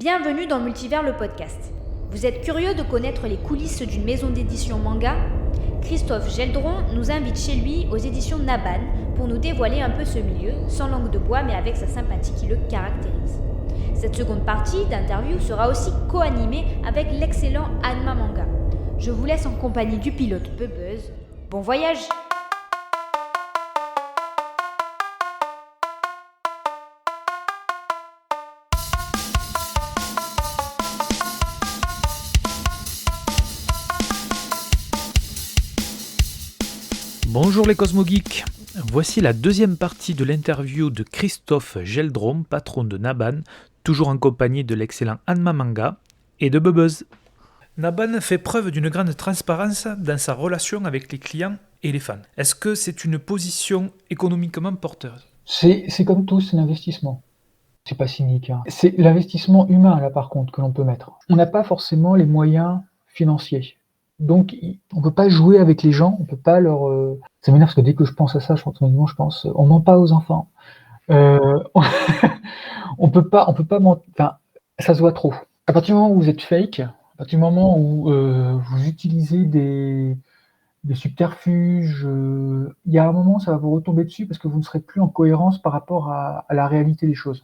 Bienvenue dans Multivers le podcast. Vous êtes curieux de connaître les coulisses d'une maison d'édition manga ? Christophe Geldron nous invite chez lui aux éditions Naban pour nous dévoiler un peu ce milieu, sans langue de bois mais avec sa sympathie qui le caractérise. Cette seconde partie d'interview sera aussi co-animée avec l'excellent Anma Manga. Je vous laisse en compagnie du pilote Bubuzz. Bon voyage! Bonjour les Cosmogeeks, voici la deuxième partie de l'interview de Christophe Geldron, patron de Naban, toujours en compagnie de l'excellent Anma Manga et de Bubuzz. Naban fait preuve d'une grande transparence dans sa relation avec les clients et les fans. Est-ce que c'est une position économiquement porteuse ? C'est comme tout, c'est l'investissement. C'est pas cynique, hein. C'est l'investissement humain, là, par contre, que l'on peut mettre. On n'a pas forcément les moyens financiers. Donc, on peut pas jouer avec les gens, on peut pas leur... Ça m'énerve parce que dès que je pense à ça, je pense, on ment pas aux enfants. On peut pas mentir, enfin, ça se voit trop. À partir du moment où vous êtes fake, à partir du moment où vous utilisez des subterfuges, il y a un moment, ça va vous retomber dessus parce que vous ne serez plus en cohérence par rapport à la réalité des choses.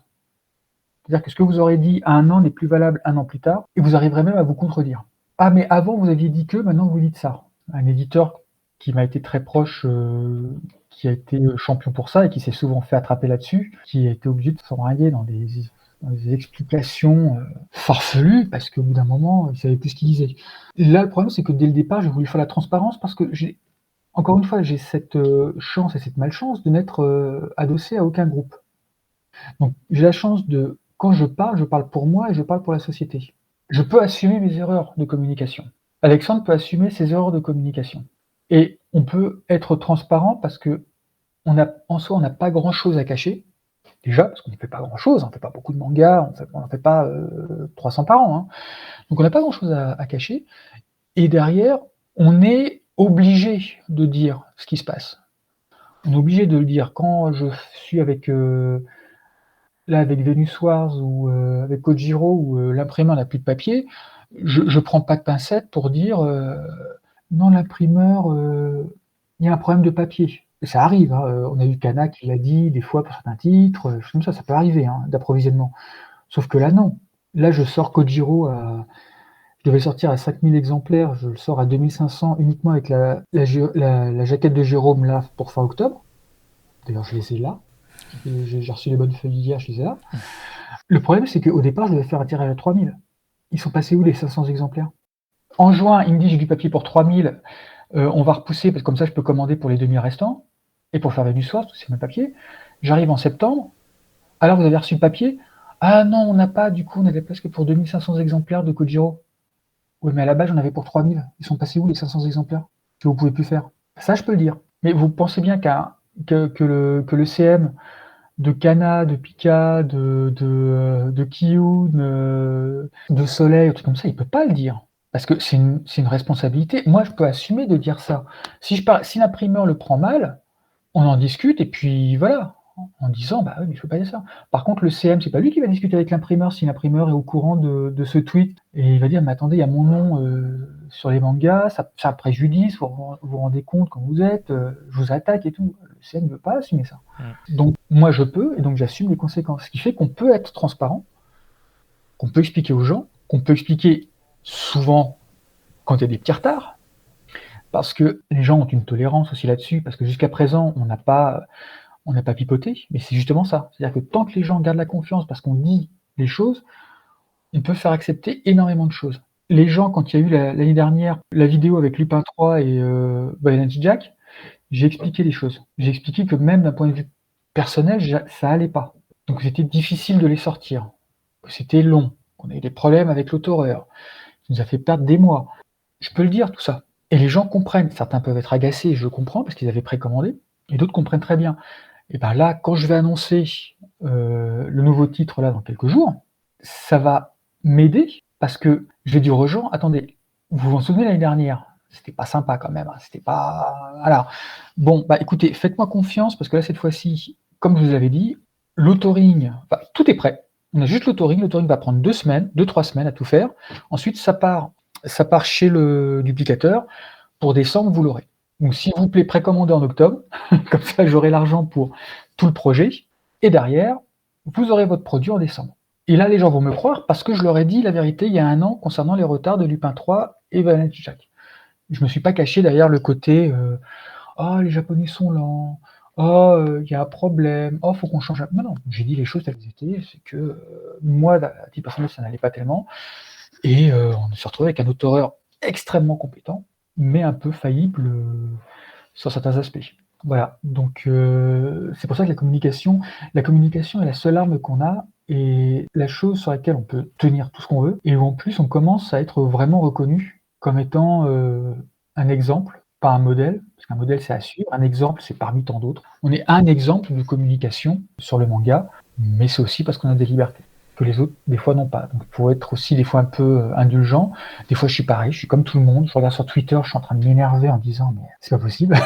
C'est-à-dire que ce que vous aurez dit à un an n'est plus valable un an plus tard, et vous arriverez même à vous contredire. Ah, mais avant, vous aviez dit que, maintenant, vous dites ça. Un éditeur qui m'a été très proche, qui a été champion pour ça, et qui s'est souvent fait attraper là-dessus, qui a été obligé de s'enrailler dans des explications farfelues, parce qu'au bout d'un moment, il savait plus ce qu'il disait. Là, le problème, c'est que dès le départ, j'ai voulu faire la transparence, parce que encore une fois, j'ai cette chance et cette malchance de n'être adossé à aucun groupe. Donc, j'ai la chance de, quand je parle pour moi et je parle pour la société. Je peux assumer mes erreurs de communication. Alexandre peut assumer ses erreurs de communication. Et on peut être transparent parce que en soi, on n'a pas grand-chose à cacher. Déjà, parce qu'on ne fait pas grand-chose, on ne fait pas beaucoup de mangas, on n'en fait pas 300 par an. Hein. Donc on n'a pas grand-chose à cacher. Et derrière, on est obligé de dire ce qui se passe. On est obligé de le dire. Quand je suis avec Venus Wars ou avec Kojiro, où l'imprimeur n'a plus de papier, je prends pas de pincettes pour dire non, l'imprimeur, il y a un problème de papier. Et ça arrive, hein, on a eu Kana qui l'a dit des fois pour certains titres, comme ça peut arriver, hein, d'approvisionnement. Sauf que là, non. Là, je sors Kojiro je devais sortir à 5000 exemplaires, je le sors à 2500 uniquement avec la jaquette de Jérôme là pour fin octobre. D'ailleurs, je les ai là. J'ai reçu les bonnes feuilles hier, je les ai là. Le problème, c'est qu'au départ, je devais faire un tirage à 3000. Ils sont passés où les 500 exemplaires ? En juin, il me dit j'ai du papier pour 3000, on va repousser, parce que comme ça, je peux commander pour les 2000 restants, et pour faire Venus Wars, parce que c'est mes papiers. J'arrive en septembre, alors vous avez reçu le papier ? Ah non, on n'a pas, du coup, on avait presque pour 2500 exemplaires de Kojiro. Oui, mais à la base, j'en avais pour 3000. Ils sont passés où les 500 exemplaires que vous pouvez plus faire ? Ça, je peux le dire. Mais vous pensez bien que le CM de Kana, de Pika, de Kiyun, de Soleil, un truc comme ça, il peut pas le dire. Parce que c'est une responsabilité. Moi, je peux assumer de dire ça. Si l'imprimeur le prend mal, on en discute, et puis voilà, en disant, bah oui, mais je peux pas dire ça. Par contre, le CM, c'est pas lui qui va discuter avec l'imprimeur si l'imprimeur est au courant de ce tweet. Et il va dire, mais attendez, il y a mon nom sur les mangas, ça préjudice, vous vous rendez compte quand vous êtes, je vous attaque et tout. Le CM ne veut pas assumer ça. Donc, moi, je peux, et donc j'assume les conséquences. Ce qui fait qu'on peut être transparent, qu'on peut expliquer aux gens, qu'on peut expliquer souvent quand il y a des petits retards, parce que les gens ont une tolérance aussi là-dessus, parce que jusqu'à présent, on n'a pas pipoté, mais c'est justement ça. C'est-à-dire que tant que les gens gardent la confiance parce qu'on dit les choses, on peut faire accepter énormément de choses. Les gens, quand il y a eu l'année dernière la vidéo avec Lupin 3 et Bayonetta Jack, j'ai expliqué les choses. J'ai expliqué que même d'un point de vue personnel, ça allait pas. Donc c'était difficile de les sortir, que c'était long, qu'on a eu des problèmes avec l'autoreur, qui nous a fait perdre des mois. Je peux le dire, tout ça. Et les gens comprennent. Certains peuvent être agacés, je comprends, parce qu'ils avaient précommandé, et d'autres comprennent très bien. Et bien là, quand je vais annoncer le nouveau titre là dans quelques jours, ça va m'aider, parce que je vais dire aux gens, attendez, vous vous en souvenez l'année dernière, c'était pas sympa quand même, hein, c'était pas... Voilà. Bon, bah écoutez, faites-moi confiance, parce que là, cette fois-ci, comme je vous avais dit, l'autoring, enfin, tout est prêt. On a juste l'autouring. L'autouring va prendre 2 semaines, 2-3 semaines à tout faire. Ensuite, ça part chez le duplicateur. Pour décembre, vous l'aurez. Donc s'il vous plaît, précommandez en octobre, comme ça j'aurai l'argent pour tout le projet. Et derrière, vous aurez votre produit en décembre. Et là, les gens vont me croire parce que je leur ai dit la vérité il y a 1 an concernant les retards de Lupin 3 et Vanity Jack. Je me suis pas caché derrière le côté «Ah, les Japonais sont lents. Ah, il y a un problème. Oh, faut qu'on change». Non, j'ai dit les choses telles qu'elles étaient. C'est que moi, à titre personnel, ça n'allait pas tellement. Et on s'est retrouvé avec un auteur extrêmement compétent, mais un peu faillible sur certains aspects. Voilà, donc c'est pour ça que la communication est la seule arme qu'on a et la chose sur laquelle on peut tenir tout ce qu'on veut et où en plus on commence à être vraiment reconnu comme étant un exemple, pas un modèle, parce qu'un modèle c'est à suivre, un exemple c'est parmi tant d'autres. On est un exemple de communication sur le manga, mais c'est aussi parce qu'on a des libertés que les autres, des fois, n'ont pas. Donc, il faut être aussi, des fois, un peu indulgent. Des fois, je suis pareil, je suis comme tout le monde. Je regarde sur Twitter, je suis en train de m'énerver en disant, mais c'est pas possible.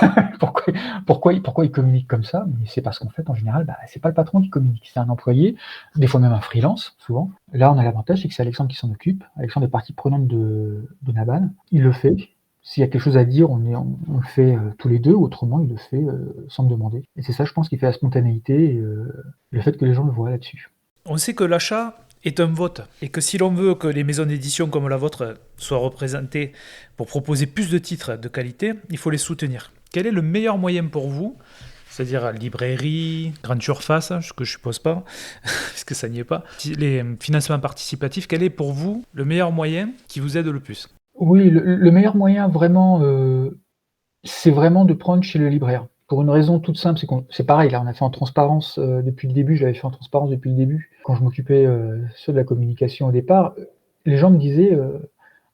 pourquoi ils communiquent comme ça? Mais c'est parce qu'en fait, en général, c'est pas le patron qui communique, c'est un employé, des fois même un freelance, souvent. Là, on a l'avantage, c'est que c'est Alexandre qui s'en occupe. Alexandre est partie prenante de Naban. Il le fait. S'il y a quelque chose à dire, on le fait tous les deux, autrement, il le fait sans me demander. Et c'est ça, je pense, qui fait la spontanéité et le fait que les gens le voient là-dessus. On sait que l'achat est un vote et que si l'on veut que les maisons d'édition comme la vôtre soient représentées pour proposer plus de titres de qualité, il faut les soutenir. Quel est le meilleur moyen pour vous, c'est-à-dire librairie, grande surface, ce que je suppose pas, parce que ça n'y est pas, les financements participatifs, quel est pour vous le meilleur moyen qui vous aide le plus? Oui, le meilleur moyen vraiment, c'est vraiment de prendre chez le libraire. Pour une raison toute simple, c'est pareil, là, on a fait en transparence depuis le début, j'avais fait en transparence depuis le début, quand je m'occupais soit de la communication au départ, les gens me disaient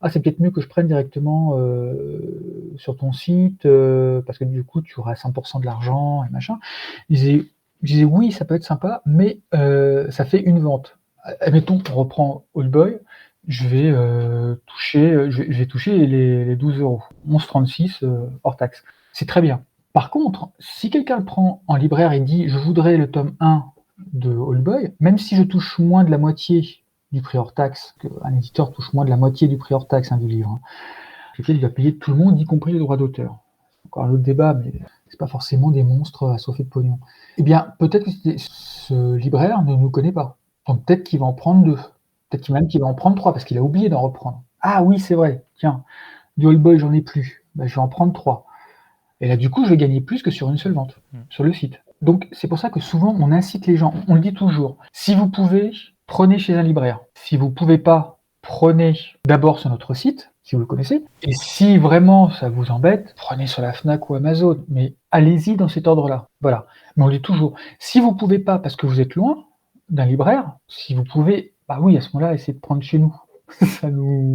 ah, c'est peut-être mieux que je prenne directement sur ton site, parce que du coup, tu auras 100% de l'argent et machin. Je disais oui, ça peut être sympa, mais ça fait une vente. Admettons, on reprend Old Boy, je vais toucher les 12 €, 11,36 hors taxe. C'est très bien. Par contre, si quelqu'un le prend en libraire et dit je voudrais le tome 1 de Old Boy, même si je touche moins de la moitié du prix hors taxe, qu'un éditeur touche moins de la moitié du prix hors taxe du livre, lequel il va payer tout le monde, y compris les droits d'auteur. C'est encore un autre débat, mais c'est pas forcément des monstres assoiffés de pognon. Eh bien, peut-être que ce libraire ne nous connaît pas. Donc peut-être qu'il va en prendre 2. Peut-être même qu'il va en prendre 3 parce qu'il a oublié d'en reprendre. Ah oui, c'est vrai, tiens, du Old Boy, j'en ai plus. Je vais en prendre 3. Et là, du coup, je vais gagner plus que sur une seule vente, sur le site. Donc, c'est pour ça que souvent, on incite les gens, on le dit toujours, si vous pouvez, prenez chez un libraire. Si vous pouvez pas, prenez d'abord sur notre site, si vous le connaissez. Et si vraiment ça vous embête, prenez sur la Fnac ou Amazon. Mais allez-y dans cet ordre-là. Voilà. Mais on le dit toujours, si vous pouvez pas parce que vous êtes loin d'un libraire, si vous pouvez, bah oui, à ce moment-là, essayez de prendre chez nous. ça nous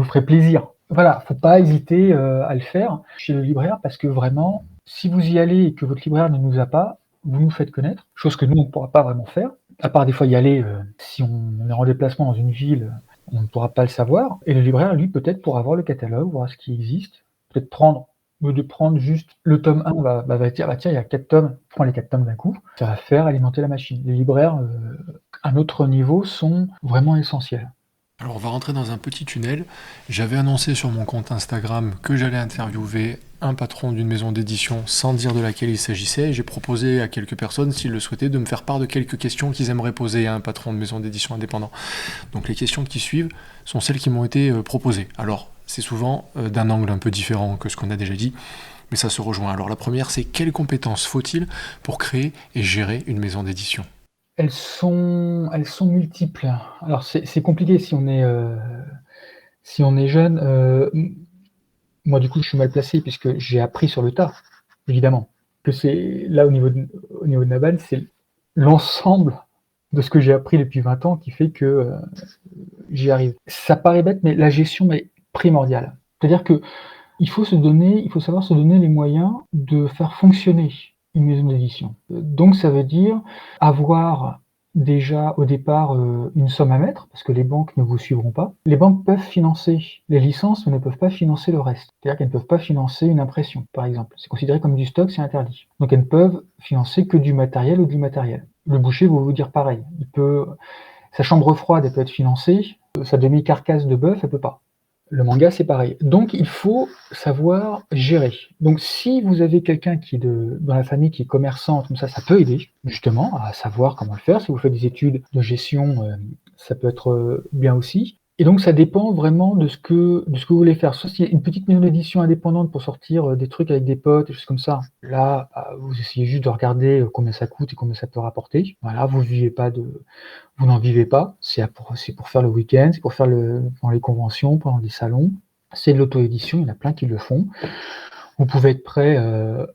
ferait plaisir. Voilà, faut pas hésiter à le faire chez le libraire parce que vraiment, si vous y allez et que votre libraire ne nous a pas, vous nous faites connaître, chose que nous, on ne pourra pas vraiment faire, à part des fois y aller, si on est en déplacement dans une ville, on ne pourra pas le savoir, et le libraire, lui, peut-être pourra voir le catalogue, voir ce qui existe, peut-être prendre juste le tome 1, va dire, tiens, il y a 4 tomes, prends les 4 tomes d'un coup, ça va faire alimenter la machine. Les libraires, à notre niveau, sont vraiment essentiels. Alors on va rentrer dans un petit tunnel. J'avais annoncé sur mon compte Instagram que j'allais interviewer un patron d'une maison d'édition sans dire de laquelle il s'agissait. Et j'ai proposé à quelques personnes, s'ils le souhaitaient, de me faire part de quelques questions qu'ils aimeraient poser à un patron de maison d'édition indépendant. Donc les questions qui suivent sont celles qui m'ont été proposées. Alors c'est souvent d'un angle un peu différent que ce qu'on a déjà dit, mais ça se rejoint. Alors la première, c'est quelles compétences faut-il pour créer et gérer une maison d'édition ? Elles sont multiples. Alors c'est compliqué si on est jeune. Moi du coup je suis mal placé puisque j'ai appris sur le tas, évidemment. Que c'est là au niveau de Naban, c'est l'ensemble de ce que j'ai appris depuis 20 ans qui fait que j'y arrive. Ça paraît bête, mais la gestion est primordiale. C'est-à-dire que il faut savoir se donner les moyens de faire fonctionner une maison d'édition. Donc ça veut dire avoir déjà au départ une somme à mettre, parce que les banques ne vous suivront pas. Les banques peuvent financer les licences, mais ne peuvent pas financer le reste. C'est-à-dire qu'elles ne peuvent pas financer une impression, par exemple. C'est considéré comme du stock, c'est interdit. Donc elles ne peuvent financer que du matériel ou de l'immatériel. Le boucher va vous dire pareil. Sa chambre froide, elle peut être financée, sa demi-carcasse de bœuf, elle peut pas. Le manga, c'est pareil. Donc il faut savoir gérer. Donc si vous avez quelqu'un qui est dans la famille qui est commerçant, comme ça peut aider justement à savoir comment le faire. Si vous faites des études de gestion, ça peut être bien aussi. Et donc ça dépend vraiment de ce que vous voulez faire. Soit s'il y a une petite maison d'édition indépendante pour sortir des trucs avec des potes, des choses comme ça. Là, vous essayez juste de regarder combien ça coûte et combien ça peut rapporter. Voilà, vous n'en vivez pas. C'est pour faire le week-end, c'est pour faire pendant les conventions, pendant les salons. C'est de l'auto-édition, il y en a plein qui le font. Vous pouvez être prêt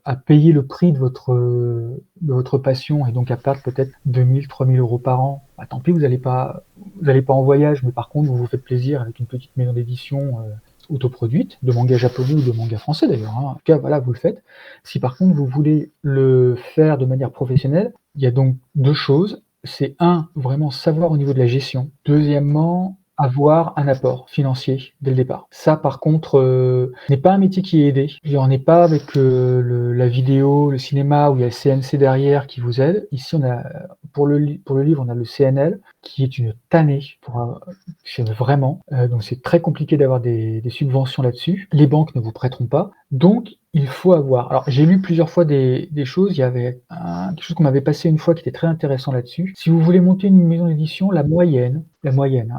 à payer le prix de votre passion et donc à perdre peut-être 2 000, 3 000 euros par an. Bah, tant pis, vous n'allez pas en voyage, mais par contre, vous vous faites plaisir avec une petite maison d'édition autoproduite, de manga japonais ou de manga français d'ailleurs. En tout cas, voilà, vous le faites. Si par contre, vous voulez le faire de manière professionnelle, il y a donc 2 choses. C'est vraiment savoir au niveau de la gestion. Deuxièmement, avoir un apport financier dès le départ. Ça, par contre, n'est pas un métier qui est aidé. On n'est pas avec la vidéo, le cinéma, où il y a le CNC derrière qui vous aide. Ici, pour le livre, on a le CNL, qui est une tannée, vraiment. Donc c'est très compliqué d'avoir des subventions là-dessus. Les banques ne vous prêteront pas. Donc, il faut avoir. Alors, j'ai lu plusieurs fois des choses. Il y avait quelque chose qu'on m'avait passé une fois qui était très intéressant là-dessus. Si vous voulez monter une maison d'édition, la moyenne,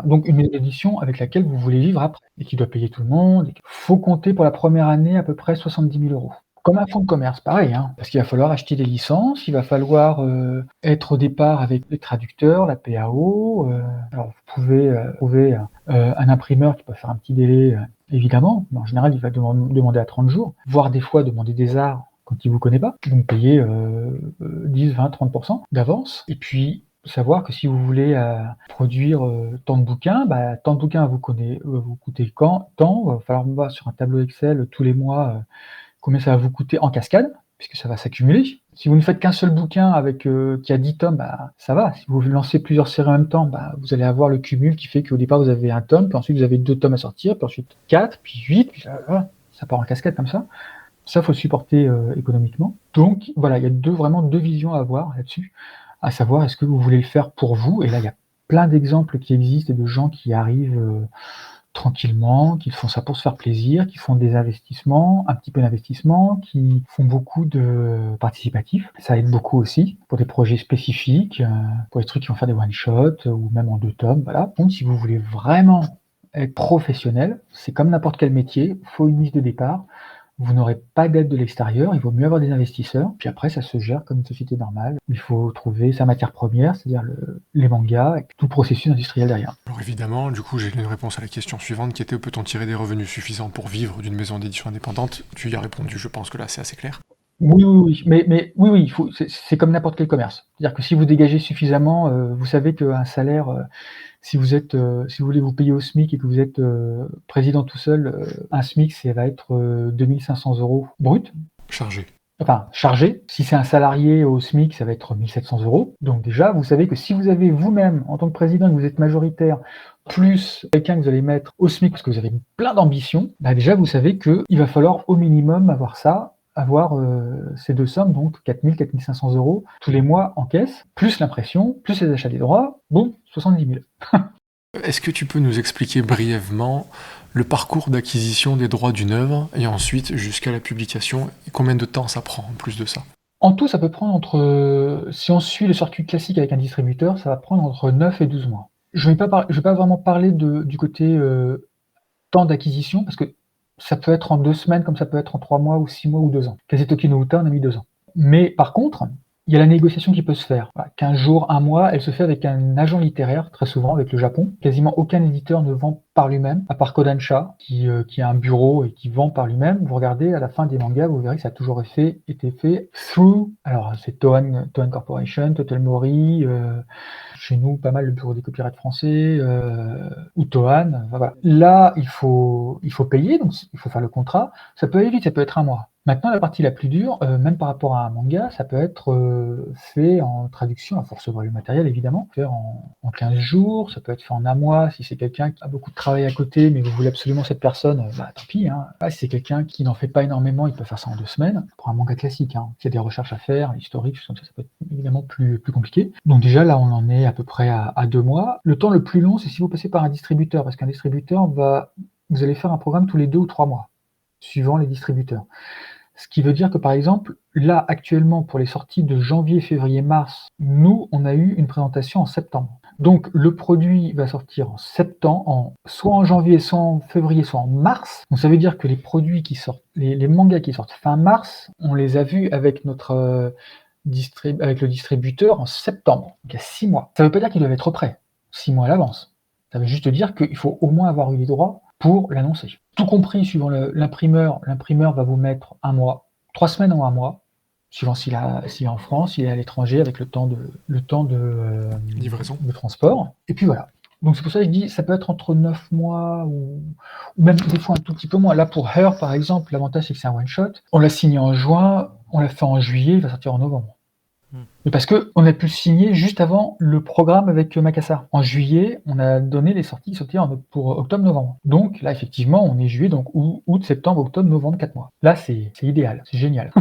donc une maison d'édition avec laquelle vous voulez vivre après et qui doit payer tout le monde, il faut compter pour la première année à peu près 70 000 euros. Comme un fonds de commerce, pareil, parce qu'il va falloir acheter des licences, il va falloir être au départ avec les traducteurs, la PAO. Alors vous pouvez trouver un imprimeur qui peut faire un petit délai, évidemment, mais en général il va demander à 30 jours, voire des fois demander des arts quand il ne vous connaît pas, donc payer 10, 20, 30% d'avance. Et puis savoir que si vous voulez produire tant de bouquins, tant de bouquins vous coûter tant, il va falloir voir sur un tableau Excel tous les mois combien ça va vous coûter en cascade, puisque ça va s'accumuler. Si vous ne faites qu'un seul bouquin avec qui a 10 tomes, ça va. Si vous lancez plusieurs séries en même temps, vous allez avoir le cumul qui fait qu'au départ vous avez un tome, puis ensuite vous avez 2 tomes à sortir, puis ensuite 4, puis 8, puis ça part en cascade comme ça. Ça, faut le supporter économiquement. Donc voilà, il y a vraiment deux visions à avoir là-dessus, à savoir est-ce que vous voulez le faire pour vous, et là il y a plein d'exemples qui existent de gens qui arrivent tranquillement, qui font ça pour se faire plaisir, qui font des investissements, un petit peu d'investissement, qui font beaucoup de participatifs. Ça aide beaucoup aussi pour des projets spécifiques, pour des trucs qui vont faire des one-shots ou même en 2 tomes. Voilà. Donc si vous voulez vraiment être professionnel, c'est comme n'importe quel métier, il faut une mise de départ. Vous n'aurez pas d'aide de l'extérieur, il vaut mieux avoir des investisseurs, puis après ça se gère comme une société normale. Il faut trouver sa matière première, c'est-à-dire les mangas, et tout le processus industriel derrière. Alors évidemment, du coup j'ai une réponse à la question suivante qui était peut-on tirer des revenus suffisants pour vivre d'une maison d'édition indépendante? Tu y as répondu, je pense que là c'est assez clair. Oui, mais oui, c'est comme n'importe quel commerce. C'est-à-dire que si vous dégagez suffisamment, vous savez qu'un salaire, si vous voulez vous payer au SMIC et que vous êtes président tout seul, un SMIC, ça va être 2500 € brut. Chargé. Enfin, chargé. Si c'est un salarié au SMIC, ça va être 1700 €. Donc déjà, vous savez que si vous avez vous-même, en tant que président, que vous êtes majoritaire, plus quelqu'un que vous allez mettre au SMIC parce que vous avez plein d'ambition, déjà vous savez qu'il va falloir au minimum avoir ces 2 sommes, donc 4 000, 4 500 € tous les mois en caisse, plus l'impression, plus les achats des droits, bon, 70 000. Est-ce que tu peux nous expliquer brièvement le parcours d'acquisition des droits d'une œuvre et ensuite jusqu'à la publication et combien de temps ça prend en plus de ça? En tout, ça peut prendre si on suit le circuit classique avec un distributeur, ça va prendre entre 9 et 12 mois. Je vais pas vraiment parler du côté temps d'acquisition, parce que ça peut être en 2 semaines, comme ça peut être en 3 mois ou 6 mois ou 2 ans. Kazetoki no Uta, on a mis 2 ans. Mais par contre, il y a la négociation qui peut se faire. 15 jours, 1 mois, elle se fait avec un agent littéraire, très souvent avec le Japon. Quasiment aucun éditeur ne vend par lui-même, à part Kodansha, qui a un bureau et qui vend par lui-même. Vous regardez à la fin des mangas, vous verrez que ça a toujours été fait through. Alors c'est Toei Corporation, Total Mori, chez nous pas mal le bureau des copyrights français, ou Tohan. Voilà. Là, il faut payer, donc il faut faire le contrat. Ça peut aller vite, ça peut être 1 mois. Maintenant, la partie la plus dure, même par rapport à un manga, ça peut être, fait en traduction, il faut recevoir le matériel évidemment, faire en 15 jours, ça peut être fait en un mois si c'est quelqu'un qui a beaucoup de travail à côté, mais vous voulez absolument cette personne, bah, tant pis, hein. Ah, si c'est quelqu'un qui n'en fait pas énormément, il peut faire ça en 2 semaines. Pour un manga classique, hein, s'il y a des recherches à faire, historiques, choses comme ça peut être évidemment plus compliqué. Donc déjà là, on en est à peu près à 2 mois. Le temps le plus long, c'est si vous passez par un distributeur, parce qu'un distributeur vous allez faire un programme tous les 2 ou 3 mois, suivant les distributeurs. Ce qui veut dire que, par exemple, là, actuellement, pour les sorties de janvier, février, mars, nous, on a eu une présentation en septembre. Donc, le produit va sortir en septembre, soit en janvier, soit en février, soit en mars. Donc, ça veut dire que les produits qui sortent, les mangas qui sortent fin mars, on les a vus avec avec le distributeur en septembre. Donc, il y a 6 mois. Ça ne veut pas dire qu'ils doivent être prêts 6 mois à l'avance. Ça veut juste dire qu'il faut au moins avoir eu les droits pour l'annoncer. Tout compris, suivant l'imprimeur va vous mettre 1 mois, 3 semaines ou 1 mois, suivant s'il est en France, s'il est à l'étranger, avec le temps de Livraison. de transport. Et puis voilà. Donc c'est pour ça que je dis, ça peut être entre 9 mois ou même des fois un tout petit peu moins. Là, pour Her, par exemple, l'avantage, c'est que c'est un one-shot. On l'a signé en juin, on l'a fait en juillet, il va sortir en novembre. Mais parce qu'on a pu le signer juste avant le programme avec Makassar. En juillet, on a donné les sorties qui sortaient pour octobre-novembre. Donc là, effectivement, on est juillet, donc août, septembre, octobre, novembre, 4 mois. Là, c'est idéal, c'est génial.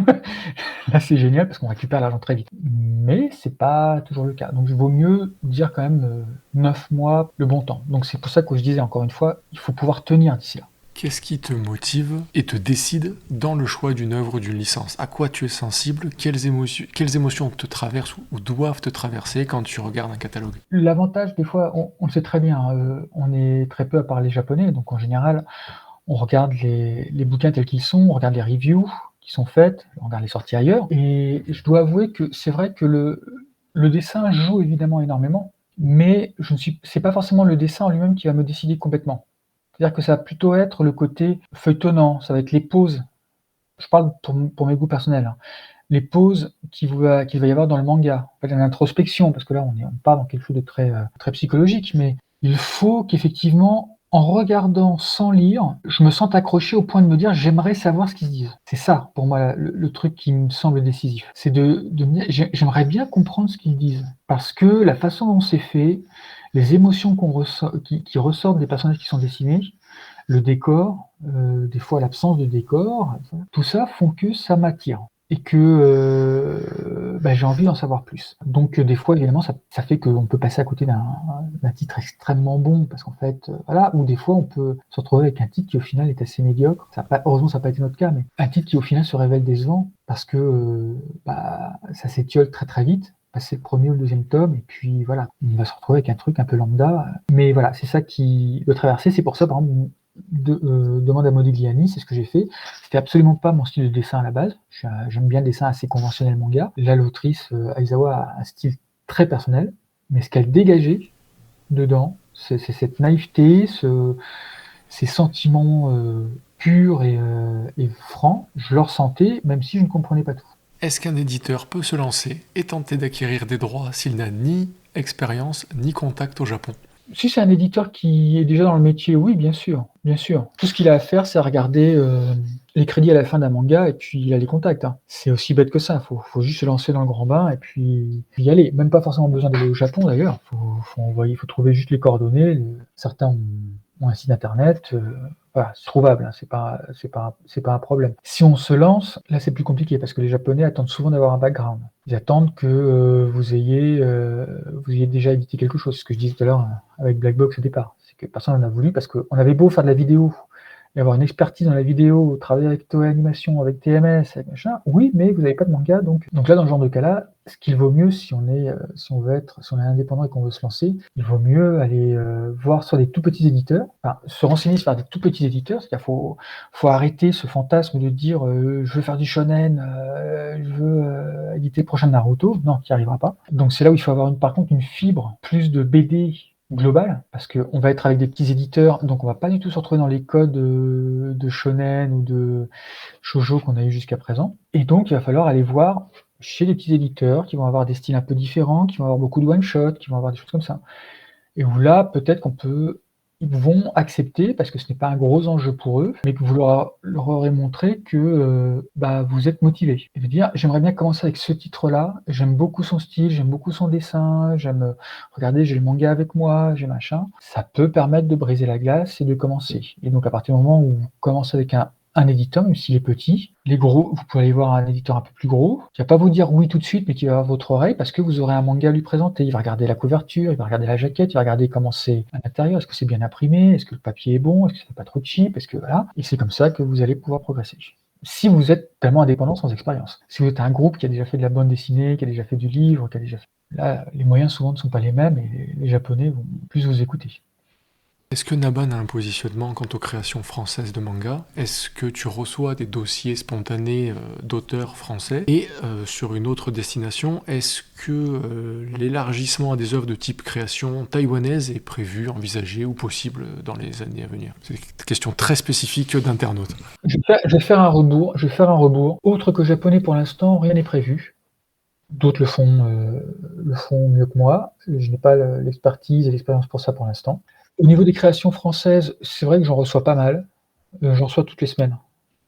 Là, c'est génial parce qu'on récupère l'argent très vite. Mais c'est pas toujours le cas. Donc il vaut mieux dire quand même 9 mois, le bon temps. Donc c'est pour ça que je disais encore une fois, il faut pouvoir tenir d'ici là. Qu'est-ce qui te motive et te décide dans le choix d'une œuvre ou d'une licence? À quoi tu es sensible? Quelles émotions te traversent ou doivent te traverser quand tu regardes un catalogue? L'avantage, des fois, on le sait très bien, on est très peu à parler japonais, donc en général, on regarde les bouquins tels qu'ils sont, on regarde les reviews qui sont faites, on regarde les sorties ailleurs. Et je dois avouer que c'est vrai que le dessin joue évidemment énormément, mais c'est pas forcément le dessin en lui-même qui va me décider complètement. C'est-à-dire que ça va plutôt être le côté feuilletonnant, ça va être les pauses. Je parle pour mes goûts personnels, hein. Les pauses qu'il va y avoir dans le manga, en fait, l'introspection, parce que là on part dans quelque chose de très psychologique, mais il faut qu'effectivement, en regardant sans lire, je me sente accroché au point de me dire j'aimerais savoir ce qu'ils se disent. C'est ça pour moi le truc qui me semble décisif. C'est de me dire j'aimerais bien comprendre ce qu'ils disent. Parce que la façon dont c'est fait, les émotions qui ressortent des personnages qui sont dessinés, le décor, des fois l'absence de décor, tout ça font que ça m'attire et que j'ai envie d'en savoir plus. Donc des fois évidemment ça fait qu'on peut passer à côté d'un titre extrêmement bon parce qu'en fait voilà, ou des fois on peut se retrouver avec un titre qui au final est assez médiocre. Heureusement ça n'a pas été notre cas, mais un titre qui au final se révèle décevant parce que ça s'étiole très très vite. Passer le premier ou le deuxième tome, et puis voilà, on va se retrouver avec un truc un peu lambda. Mais voilà, c'est ça qui le traverser. C'est pour ça, par exemple, demande à Modigliani, c'est ce que j'ai fait. C'était absolument pas mon style de dessin à la base. J'aime bien le dessin assez conventionnel manga. Là, l'autrice Aizawa a un style très personnel, mais ce qu'elle dégageait dedans, c'est cette naïveté, ces sentiments purs et francs. Je le ressentais, même si je ne comprenais pas tout. Est-ce qu'un éditeur peut se lancer et tenter d'acquérir des droits s'il n'a ni expérience ni contact au Japon? Si c'est un éditeur qui est déjà dans le métier, oui, bien sûr, bien sûr. Tout ce qu'il a à faire, c'est regarder les crédits à la fin d'un manga et puis il a les contacts, hein. C'est aussi bête que ça. Faut juste se lancer dans le grand bain et puis y aller. Même pas forcément besoin d'aller au Japon d'ailleurs. Faut trouver juste les coordonnées. Certains ont un site internet. Voilà, c'est trouvable, hein, c'est pas un problème. Si on se lance, là c'est plus compliqué parce que les Japonais attendent souvent d'avoir un background. Ils attendent que vous ayez déjà édité quelque chose. Ce que je disais tout à l'heure avec Black Box au départ, c'est que personne n'en a voulu parce qu'on avait beau faire de la vidéo et avoir une expertise dans la vidéo, travailler avec Toei Animation, avec TMS, avec machin, oui, mais vous n'avez pas de manga, donc là dans ce genre de cas-là, ce qu'il vaut mieux si on est indépendant et qu'on veut se lancer, il vaut mieux aller voir sur des tout petits éditeurs, enfin, se renseigner sur des tout petits éditeurs, c'est-à-dire faut arrêter ce fantasme de dire je veux faire du shonen, je veux éditer le prochain Naruto, non, tu n'y arriveras pas. Donc c'est là où il faut avoir par contre une fibre plus de BD global, parce qu'on va être avec des petits éditeurs, donc on va pas du tout se retrouver dans les codes de shonen ou de shoujo qu'on a eu jusqu'à présent. Et donc il va falloir aller voir chez les petits éditeurs qui vont avoir des styles un peu différents, qui vont avoir beaucoup de one-shot, qui vont avoir des choses comme ça. Et où là, peut-être qu'on peut ils vont accepter parce que ce n'est pas un gros enjeu pour eux, mais que vous leur aurez montré que, vous êtes motivés et de dire: «J'aimerais bien commencer avec ce titre-là, j'aime beaucoup son style, j'aime beaucoup son dessin, regardez, j'ai le manga avec moi, j'ai machin». Ça peut permettre de briser la glace et de commencer et donc à partir du moment où vous commencez avec un éditeur, même s'il est petit. Les gros, vous pouvez aller voir un éditeur un peu plus gros, qui va pas vous dire oui tout de suite, mais qui va avoir votre oreille parce que vous aurez un manga à lui présenter. Il va regarder la couverture, il va regarder la jaquette, il va regarder comment c'est à l'intérieur, est-ce que c'est bien imprimé, est-ce que le papier est bon, est-ce que c'est pas trop cheap, est-ce que voilà. Et c'est comme ça que vous allez pouvoir progresser. Si vous êtes tellement indépendant sans expérience. Si vous êtes un groupe qui a déjà fait de la bande dessinée, qui a déjà fait du livre, qui a déjà fait... Là, les moyens souvent ne sont pas les mêmes et les Japonais vont plus vous écouter. Est-ce que Naban a un positionnement quant aux créations françaises de manga? Est-ce que tu reçois des dossiers spontanés d'auteurs français? Et sur une autre destination, est-ce que l'élargissement à des œuvres de type création taïwanaise est prévu, envisagé ou possible dans les années à venir? C'est une question très spécifique d'internautes. Je vais faire un rebours. Autre que japonais pour l'instant, rien n'est prévu. D'autres le font mieux que moi. Je n'ai pas l'expertise et l'expérience pour ça pour l'instant. Au niveau des créations françaises, c'est vrai que j'en reçois pas mal. J'en reçois toutes les semaines,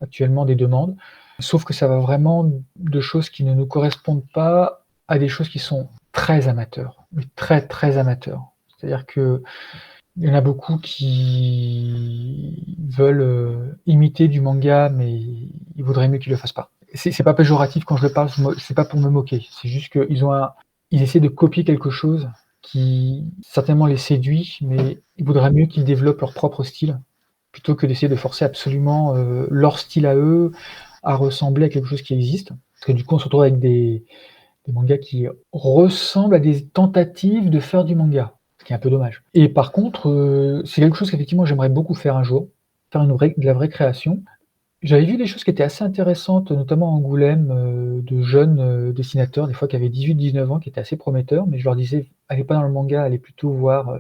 actuellement, des demandes. Sauf que ça va vraiment de choses qui ne nous correspondent pas à des choses qui sont très amateurs, mais très, très amateurs. C'est-à-dire qu'il y en a beaucoup qui veulent imiter du manga, mais il vaudrait mieux qu'ils le fassent pas. C'est pas péjoratif quand je le parle, c'est pas pour me moquer. C'est juste qu'ils essaient de copier quelque chose qui certainement les séduit, mais il vaudrait mieux qu'ils développent leur propre style, plutôt que d'essayer de forcer absolument leur style à eux, à ressembler à quelque chose qui existe. Parce que du coup, on se retrouve avec des mangas qui ressemblent à des tentatives de faire du manga, ce qui est un peu dommage. Et par contre, c'est quelque chose qu'effectivement j'aimerais beaucoup faire un jour, faire de la vraie création. J'avais vu des choses qui étaient assez intéressantes, notamment à Angoulême, de jeunes dessinateurs, des fois qui avaient 18-19 ans, qui étaient assez prometteurs, mais je leur disais: «Allez pas dans le manga, allez plutôt voir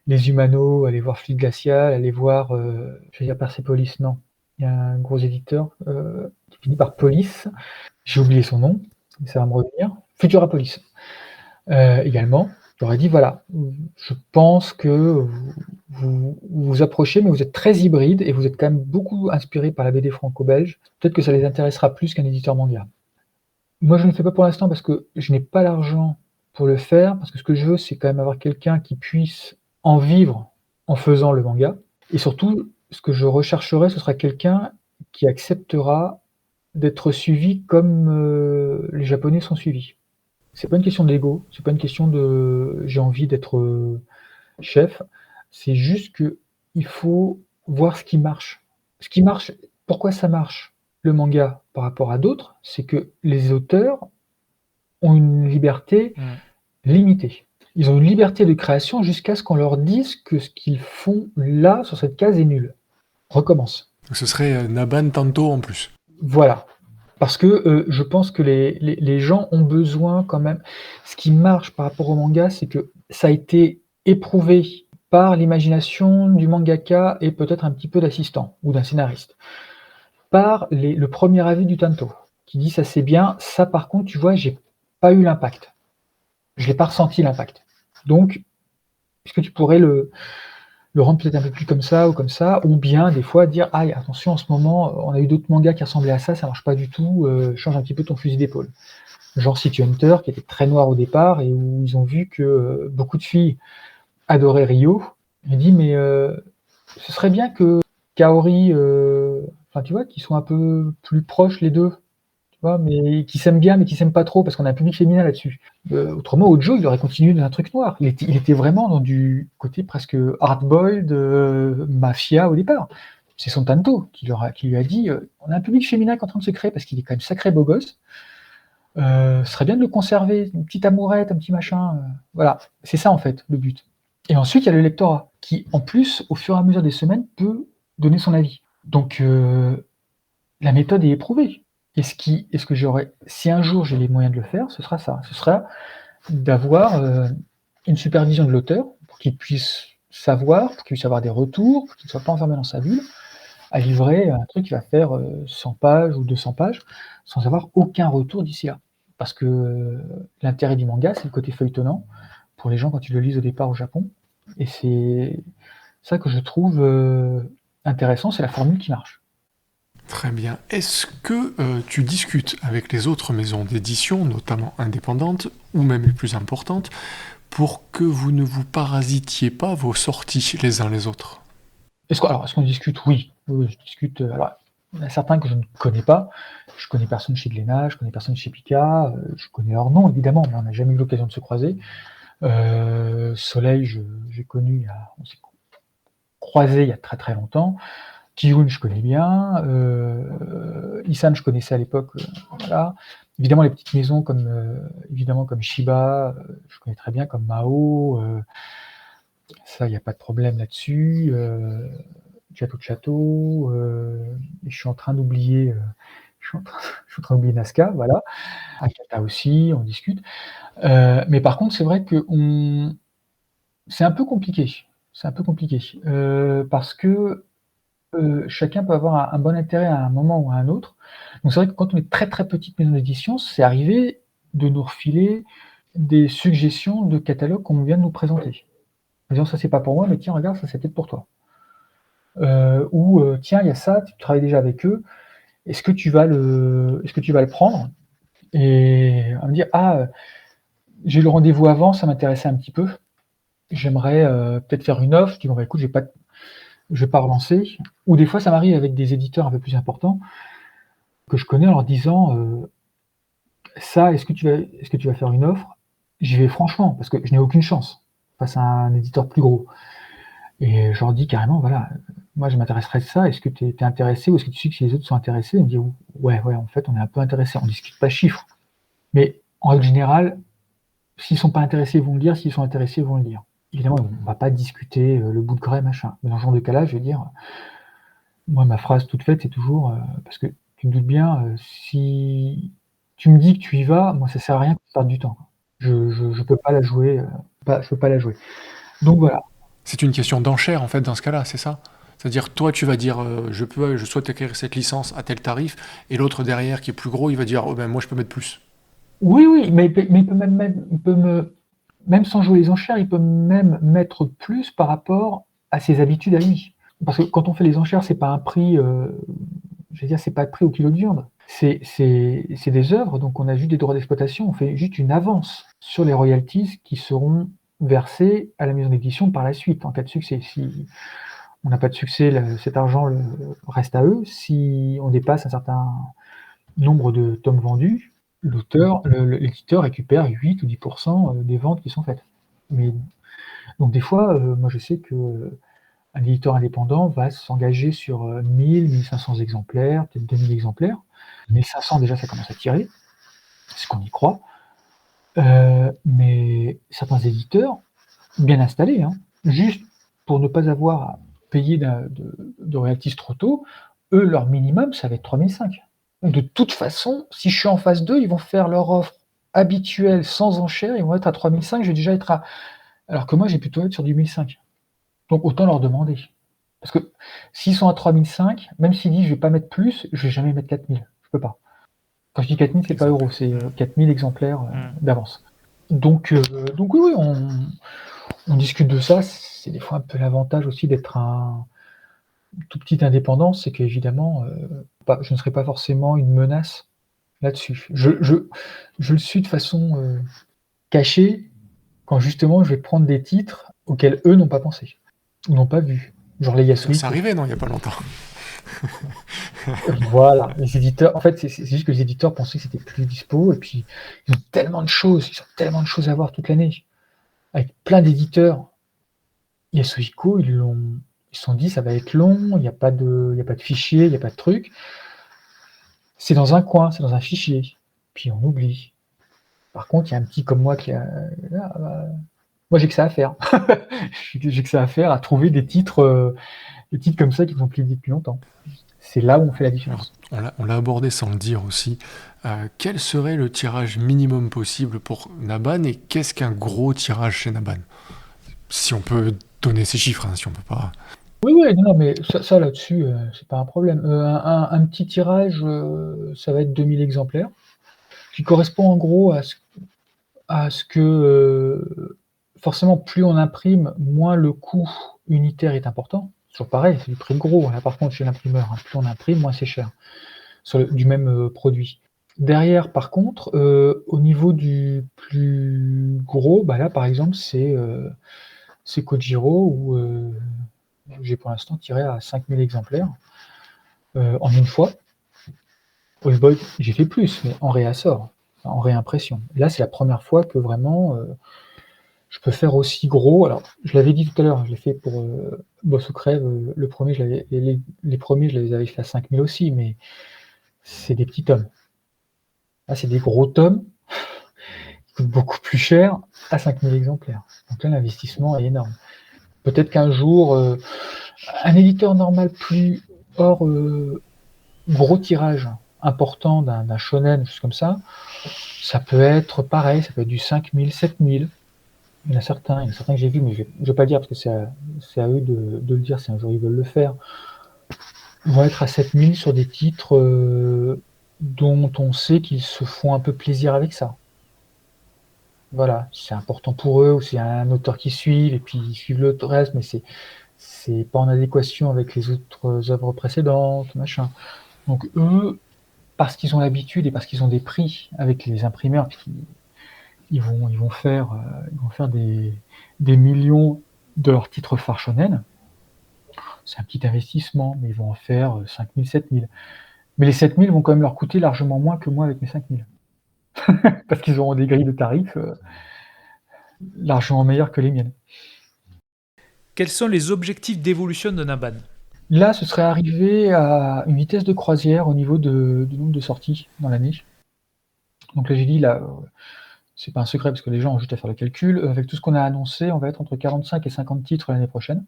les Humano, allez voir Fluide Glacial, allez voir, je vais dire Persepolis, non, il y a un gros éditeur qui finit par Police, j'ai oublié son nom, mais ça va me revenir, Futurapolis également». Je leur ai dit: «Voilà, je pense que vous approchez, mais vous êtes très hybride et vous êtes quand même beaucoup inspiré par la BD franco-belge. Peut-être que ça les intéressera plus qu'un éditeur manga». Moi, je ne le fais pas pour l'instant parce que je n'ai pas l'argent pour le faire, parce que ce que je veux, c'est quand même avoir quelqu'un qui puisse en vivre en faisant le manga. Et surtout, ce que je rechercherai, ce sera quelqu'un qui acceptera d'être suivi comme les Japonais sont suivis. C'est pas une question d'ego, c'est pas une question de j'ai envie d'être chef, c'est juste qu'il faut voir ce qui marche. Ce qui marche, pourquoi ça marche, le manga par rapport à d'autres, c'est que les auteurs ont une liberté limitée. Ils ont une liberté de création jusqu'à ce qu'on leur dise que ce qu'ils font là, sur cette case, est nul. Recommence. Donc ce serait Naban tantôt en plus. Voilà. Parce que je pense que les gens ont besoin quand même. Ce qui marche par rapport au manga, c'est que ça a été éprouvé par l'imagination du mangaka et peut-être un petit peu d'assistant ou d'un scénariste. Par le premier avis du tanto, qui dit ça c'est bien, ça par contre, tu vois, j'ai pas eu l'impact. Je l'ai pas ressenti l'impact. Donc, est-ce que tu pourrais le rendre peut-être un peu plus comme ça, ou bien des fois dire: «Ah attention, en ce moment, on a eu d'autres mangas qui ressemblaient à ça marche pas du tout, change un petit peu ton fusil d'épaule». Genre City Hunter, qui était très noir au départ et où ils ont vu que beaucoup de filles adoraient Rio. J'ai dit: «Mais ce serait bien que Kaori, enfin tu vois, qu'ils soient un peu plus proches les deux, tu vois, mais qui s'aiment bien, mais qui s'aiment pas trop, parce qu'on a un public féminin là-dessus». Autrement, Ojo, il aurait continué dans un truc noir. Il était vraiment dans du côté presque hard-boiled, mafia au départ. C'est son tanto qui lui a dit on a un public féminin qui est en train de se créer parce qu'il est quand même sacré beau gosse. Ce serait bien de le conserver, une petite amourette, un petit machin. Voilà, c'est ça en fait le but. Et ensuite, il y a le lectorat qui, en plus, au fur et à mesure des semaines, peut donner son avis. Donc, la méthode est éprouvée. Est-ce que j'aurais, si un jour j'ai les moyens de le faire, ce sera ça. Ce sera d'avoir une supervision de l'auteur pour qu'il puisse savoir, pour qu'il puisse avoir des retours, pour qu'il ne soit pas enfermé dans sa bulle, à livrer un truc qui va faire 100 pages ou 200 pages sans avoir aucun retour d'ici là. Parce que l'intérêt du manga, c'est le côté feuilletonnant pour les gens quand ils le lisent au départ au Japon. Et c'est ça que je trouve intéressant, c'est la formule qui marche. Très bien. Est-ce que tu discutes avec les autres maisons d'édition, notamment indépendantes, ou même les plus importantes, pour que vous ne vous parasitiez pas vos sorties les uns les autres? Est-ce qu'on discute? Oui. Oui, je discute. Alors, il y en a certains que je ne connais pas. Je connais personne chez Glénat, je connais personne chez Pika, je connais leur nom évidemment, mais on n'a jamais eu l'occasion de se croiser. Soleil, j'ai connu, on s'est croisé il y a très très longtemps. Kiyun, je connais bien. Isan, je connaissais à l'époque. Voilà. Évidemment, les petites maisons comme Shiba, je connais très bien, comme Mao. Ça, il n'y a pas de problème là-dessus. Château. Et je suis en train d'oublier. Je suis en train d'oublier Nazca, voilà. Akata aussi, on discute. Mais par contre, c'est vrai que c'est un peu compliqué. C'est un peu compliqué. Parce que chacun peut avoir un bon intérêt à un moment ou à un autre. Donc c'est vrai que quand on est très, très petite maison d'édition, c'est arrivé de nous refiler des suggestions de catalogues qu'on vient de nous présenter. En disant: «Ça, c'est pas pour moi, mais tiens, regarde, ça, c'est peut-être pour toi». «Tiens, il y a ça, tu travailles déjà avec eux, est-ce que tu vas le prendre?» Et à me dire: «Ah, j'ai eu le rendez-vous avant, ça m'intéressait un petit peu. J'aimerais, peut-être faire une offre». Je dis: «Bon, bah, écoute, je vais pas relancer». Ou des fois, ça m'arrive avec des éditeurs un peu plus importants que je connais en leur disant: «Ça, est-ce que tu vas faire une offre?» J'y vais franchement parce que je n'ai aucune chance face à un éditeur plus gros et je leur dis carrément: «Voilà, moi je m'intéresserais de ça, est-ce que tu es intéressé ou est-ce que tu sais que si les autres sont intéressés?» Ils me disent: «Ouais, en fait, on est un peu intéressés». On discute pas chiffres, mais en règle générale, s'ils sont pas intéressés, ils vont le dire, s'ils sont intéressés, ils vont le dire. Évidemment, on va pas discuter, le bout de grès, machin, mais dans ce genre de cas-là, je vais dire, moi ma phrase toute faite, c'est toujours, parce que tu te doutes bien, si tu me dis que tu y vas, moi ça sert à rien que tu perdes du temps. Je peux pas la jouer, je peux pas la jouer. Donc voilà. C'est une question d'enchère, en fait, dans ce cas-là, c'est ça? C'est-à-dire, toi, tu vas dire, je souhaite acquérir cette licence à tel tarif, et l'autre derrière, qui est plus gros, il va dire, oh ben, moi, je peux mettre plus. Oui, mais il peut même sans jouer les enchères, il peut même mettre plus par rapport à ses habitudes à lui. Parce que quand on fait les enchères, c'est pas un prix, je veux dire, c'est pas le prix au kilo de viande. C'est des œuvres, donc on a juste des droits d'exploitation, on fait juste une avance sur les royalties qui seront versées à la maison d'édition par la suite, en cas de succès. Si on n'a pas de succès, cet argent reste à eux. Si on dépasse un certain nombre de tomes vendus, l'éditeur récupère 8 ou 10% des ventes qui sont faites. Mais donc des fois, moi je sais qu'un éditeur indépendant va s'engager sur 1 500 exemplaires, peut-être 2 000 exemplaires. 1 500 déjà ça commence à tirer, parce qu'on y croit. Mais certains éditeurs, bien installés, juste pour ne pas avoir à payer de royalties trop tôt, eux leur minimum ça va être 3 500. De toute façon, si je suis en phase 2, ils vont faire leur offre habituelle sans enchère, ils vont être à 3 500, je vais déjà être à... Alors que moi, j'ai plutôt être sur du 1 500. Donc autant leur demander. Parce que s'ils sont à 3 500, même s'ils disent je vais pas mettre plus, je vais jamais mettre 4 000. Je peux pas. Quand je dis 4 000, c'est pas euros, c'est 4 000 exemplaires d'avance. Donc oui, on discute de ça. C'est des fois un peu l'avantage aussi d'être un tout petit indépendant, c'est qu'évidemment, je ne serai pas forcément une menace là-dessus. Je le suis de façon cachée quand justement je vais prendre des titres auxquels eux n'ont pas pensé ou n'ont pas vu. Genre les Yasui. C'est arrivé, non, il n'y a pas longtemps. Voilà, les éditeurs, en fait, c'est juste que les éditeurs pensaient que c'était plus dispo, et puis ils ont tellement de choses à voir toute l'année. Avec plein d'éditeurs. Yasuhiko, ils se sont dit ça va être long, il n'y a pas de fichier, il n'y a pas de truc. C'est dans un coin, c'est dans un fichier. Puis on oublie. Par contre, il y a un petit comme moi moi j'ai que ça à faire. J'ai que ça à faire à trouver des titres comme ça qui sont plus depuis longtemps. C'est là où on fait la différence. On l'a abordé sans le dire aussi. Quel serait le tirage minimum possible pour Naban, et qu'est-ce qu'un gros tirage chez Naban? Si on peut donner ces chiffres, si on peut pas. Oui, non, mais ça là-dessus, c'est pas un problème. Un petit tirage, ça va être 2000 exemplaires, qui correspond en gros à ce que forcément plus on imprime, moins le coût unitaire est important. Toujours pareil, c'est du prix gros. Là, par contre, chez l'imprimeur, hein, plus on imprime, moins c'est cher du même produit. Derrière, par contre, au niveau du plus gros, bah là, par exemple, c'est Kojiro où j'ai pour l'instant tiré à 5000 exemplaires en une fois. Waveboy, j'ai fait plus, mais en réassort, en réimpression. Et là, c'est la première fois que vraiment je peux faire aussi gros. Alors, je l'avais dit tout à l'heure, je l'ai fait pour Boss ou Crève. Le premier, les premiers, je les avais fait à 5000 aussi, mais c'est des petits tomes. Là, c'est des gros tomes qui coûtent beaucoup plus cher à 5000 exemplaires. Donc là, l'investissement est énorme. Peut-être qu'un jour, un éditeur normal plus hors gros tirage important d'un shonen, chose comme ça peut être pareil, ça peut être du 5000, 7000. Il y en a certains que j'ai vus, mais je ne vais pas dire parce que c'est à eux de le dire si un jour ils veulent le faire. Ils vont être à 7000 sur des titres dont on sait qu'ils se font un peu plaisir avec ça. Voilà, c'est important pour eux, ou c'est un auteur qui suit, et puis ils suivent le reste, mais c'est pas en adéquation avec les autres œuvres précédentes, machin. Donc eux, parce qu'ils ont l'habitude et parce qu'ils ont des prix avec les imprimeurs, puis ils vont faire des millions de leurs titres phares shonen. C'est un petit investissement, mais ils vont en faire 5000, 7000. Mais les 7000 vont quand même leur coûter largement moins que moi avec mes 5000. Parce qu'ils auront des grilles de tarifs largement meilleures que les miennes. Quels sont les objectifs d'évolution de Naban? Là, ce serait arrivé à une vitesse de croisière au niveau du nombre de sorties dans l'année. Donc là, j'ai dit, là, c'est pas un secret parce que les gens ont juste à faire le calcul. Avec tout ce qu'on a annoncé, on va être entre 45 et 50 titres l'année prochaine.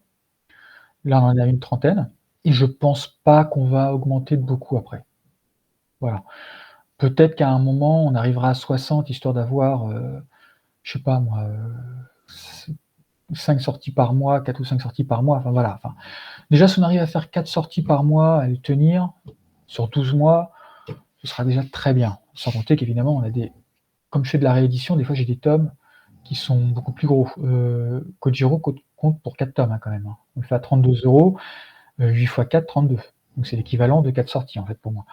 Là, on en a une trentaine. Et je pense pas qu'on va augmenter de beaucoup après. Voilà. Peut-être qu'à un moment, on arrivera à 60, histoire d'avoir, je sais pas moi, 5 sorties par mois, 4 ou 5 sorties par mois. Enfin voilà. Enfin, déjà, si on arrive à faire 4 sorties par mois, à les tenir sur 12 mois, ce sera déjà très bien. Sans compter qu'évidemment, on a comme je fais de la réédition, des fois j'ai des tomes qui sont beaucoup plus gros. Kojiro compte pour 4 tomes hein, quand même. Hein. On le fait à 32€, 8 x 4, 32. Donc c'est l'équivalent de 4 sorties en fait pour moi.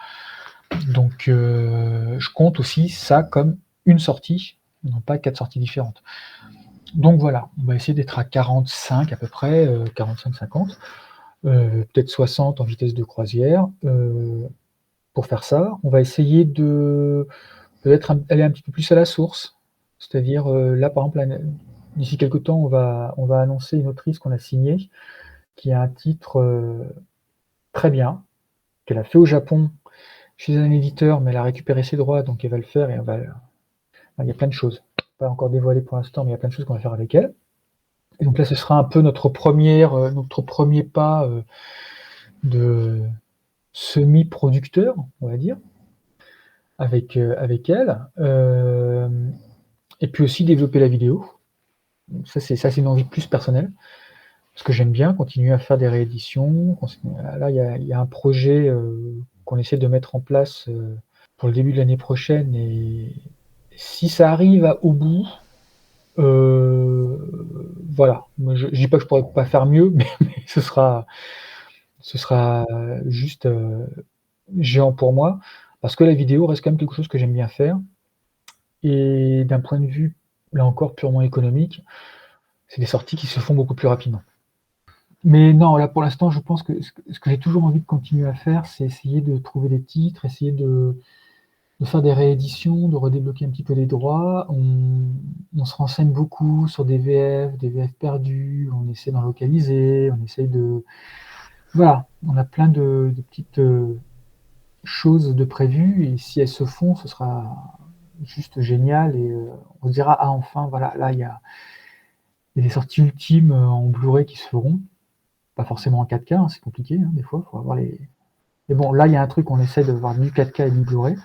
Donc je compte aussi ça comme une sortie, non pas 4 sorties différentes. Donc voilà, on va essayer d'être à 45 à peu près, 45-50, peut-être 60 en vitesse de croisière. Pour faire ça, on va essayer de peut-être aller un petit peu plus à la source. C'est-à-dire, là, par exemple, d'ici quelques temps, on va annoncer une autrice qu'on a signée, qui a un titre très bien, qu'elle a fait au Japon chez un éditeur, mais elle a récupéré ses droits, donc elle va le faire et il y a plein de choses. Pas encore dévoilé pour l'instant, mais il y a plein de choses qu'on va faire avec elle. Et donc là, ce sera un peu notre premier pas de semi-producteur, on va dire, avec elle. Et puis aussi développer la vidéo. Ça, c'est une envie plus personnelle. Parce que j'aime bien continuer à faire des rééditions. Là, il y a un projet qu'on essaie de mettre en place pour le début de l'année prochaine. Et si ça arrive au bout, voilà. Moi, je dis pas que je pourrais pas faire mieux, mais ce sera juste géant pour moi. Parce que la vidéo reste quand même quelque chose que j'aime bien faire. Et d'un point de vue, là encore, purement économique, c'est des sorties qui se font beaucoup plus rapidement. Mais non, là pour l'instant, je pense que ce que j'ai toujours envie de continuer à faire, c'est essayer de trouver des titres, essayer de faire des rééditions, de redébloquer un petit peu les droits. On se renseigne beaucoup sur des VF perdus, on essaie d'en localiser, on essaie de... Voilà, on a plein de petites choses de prévues, et si elles se font, ce sera juste génial, et on se dira, ah enfin, voilà, là il y a des sorties ultimes en Blu-ray qui se feront. Pas forcément en 4K, hein, c'est compliqué, hein, des fois, il faut avoir les... Mais bon, là, il y a un truc, on essaie de voir du 4K et du Blu-ray.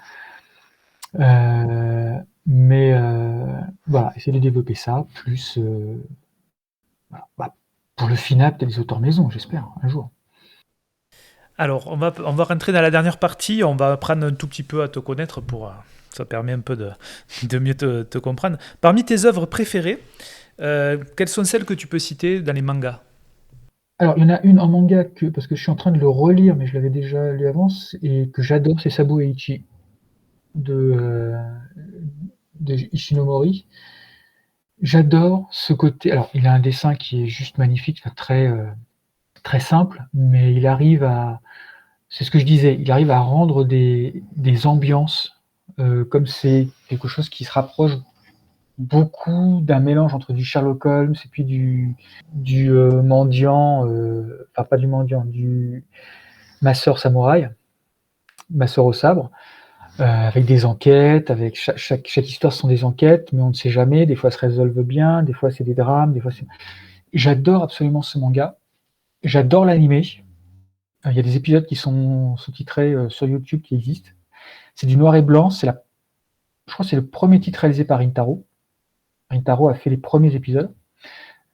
Voilà, essayer de développer ça, plus pour le final, peut-être des auteurs maison, j'espère, un jour. Alors, on va rentrer dans la dernière partie, on va apprendre un tout petit peu à te connaître, ça permet un peu de mieux te comprendre. Parmi tes œuvres préférées, quelles sont celles que tu peux citer dans les mangas ? Alors, il y en a une en manga parce que je suis en train de le relire, mais je l'avais déjà lu avant, et que j'adore, c'est Sabo Eiichi de, de Ishinomori. J'adore ce côté. Alors, il a un dessin qui est juste magnifique, enfin, très simple, mais il arrive à. C'est ce que je disais, il arrive à rendre des ambiances, comme c'est quelque chose qui se rapproche beaucoup d'un mélange entre du Sherlock Holmes et puis du mendiant, enfin pas du mendiant, du masseur samouraï, masseur au sabre, avec des enquêtes, avec chaque histoire sont des enquêtes, mais on ne sait jamais, des fois elles se résolvent bien, des fois c'est des drames, des fois c'est. J'adore absolument ce manga, j'adore l'animé. Il y a des épisodes qui sont sous-titrés sur YouTube qui existent. C'est du noir et blanc, je crois que c'est le premier titre réalisé par Rintaro. Rintaro a fait les premiers épisodes.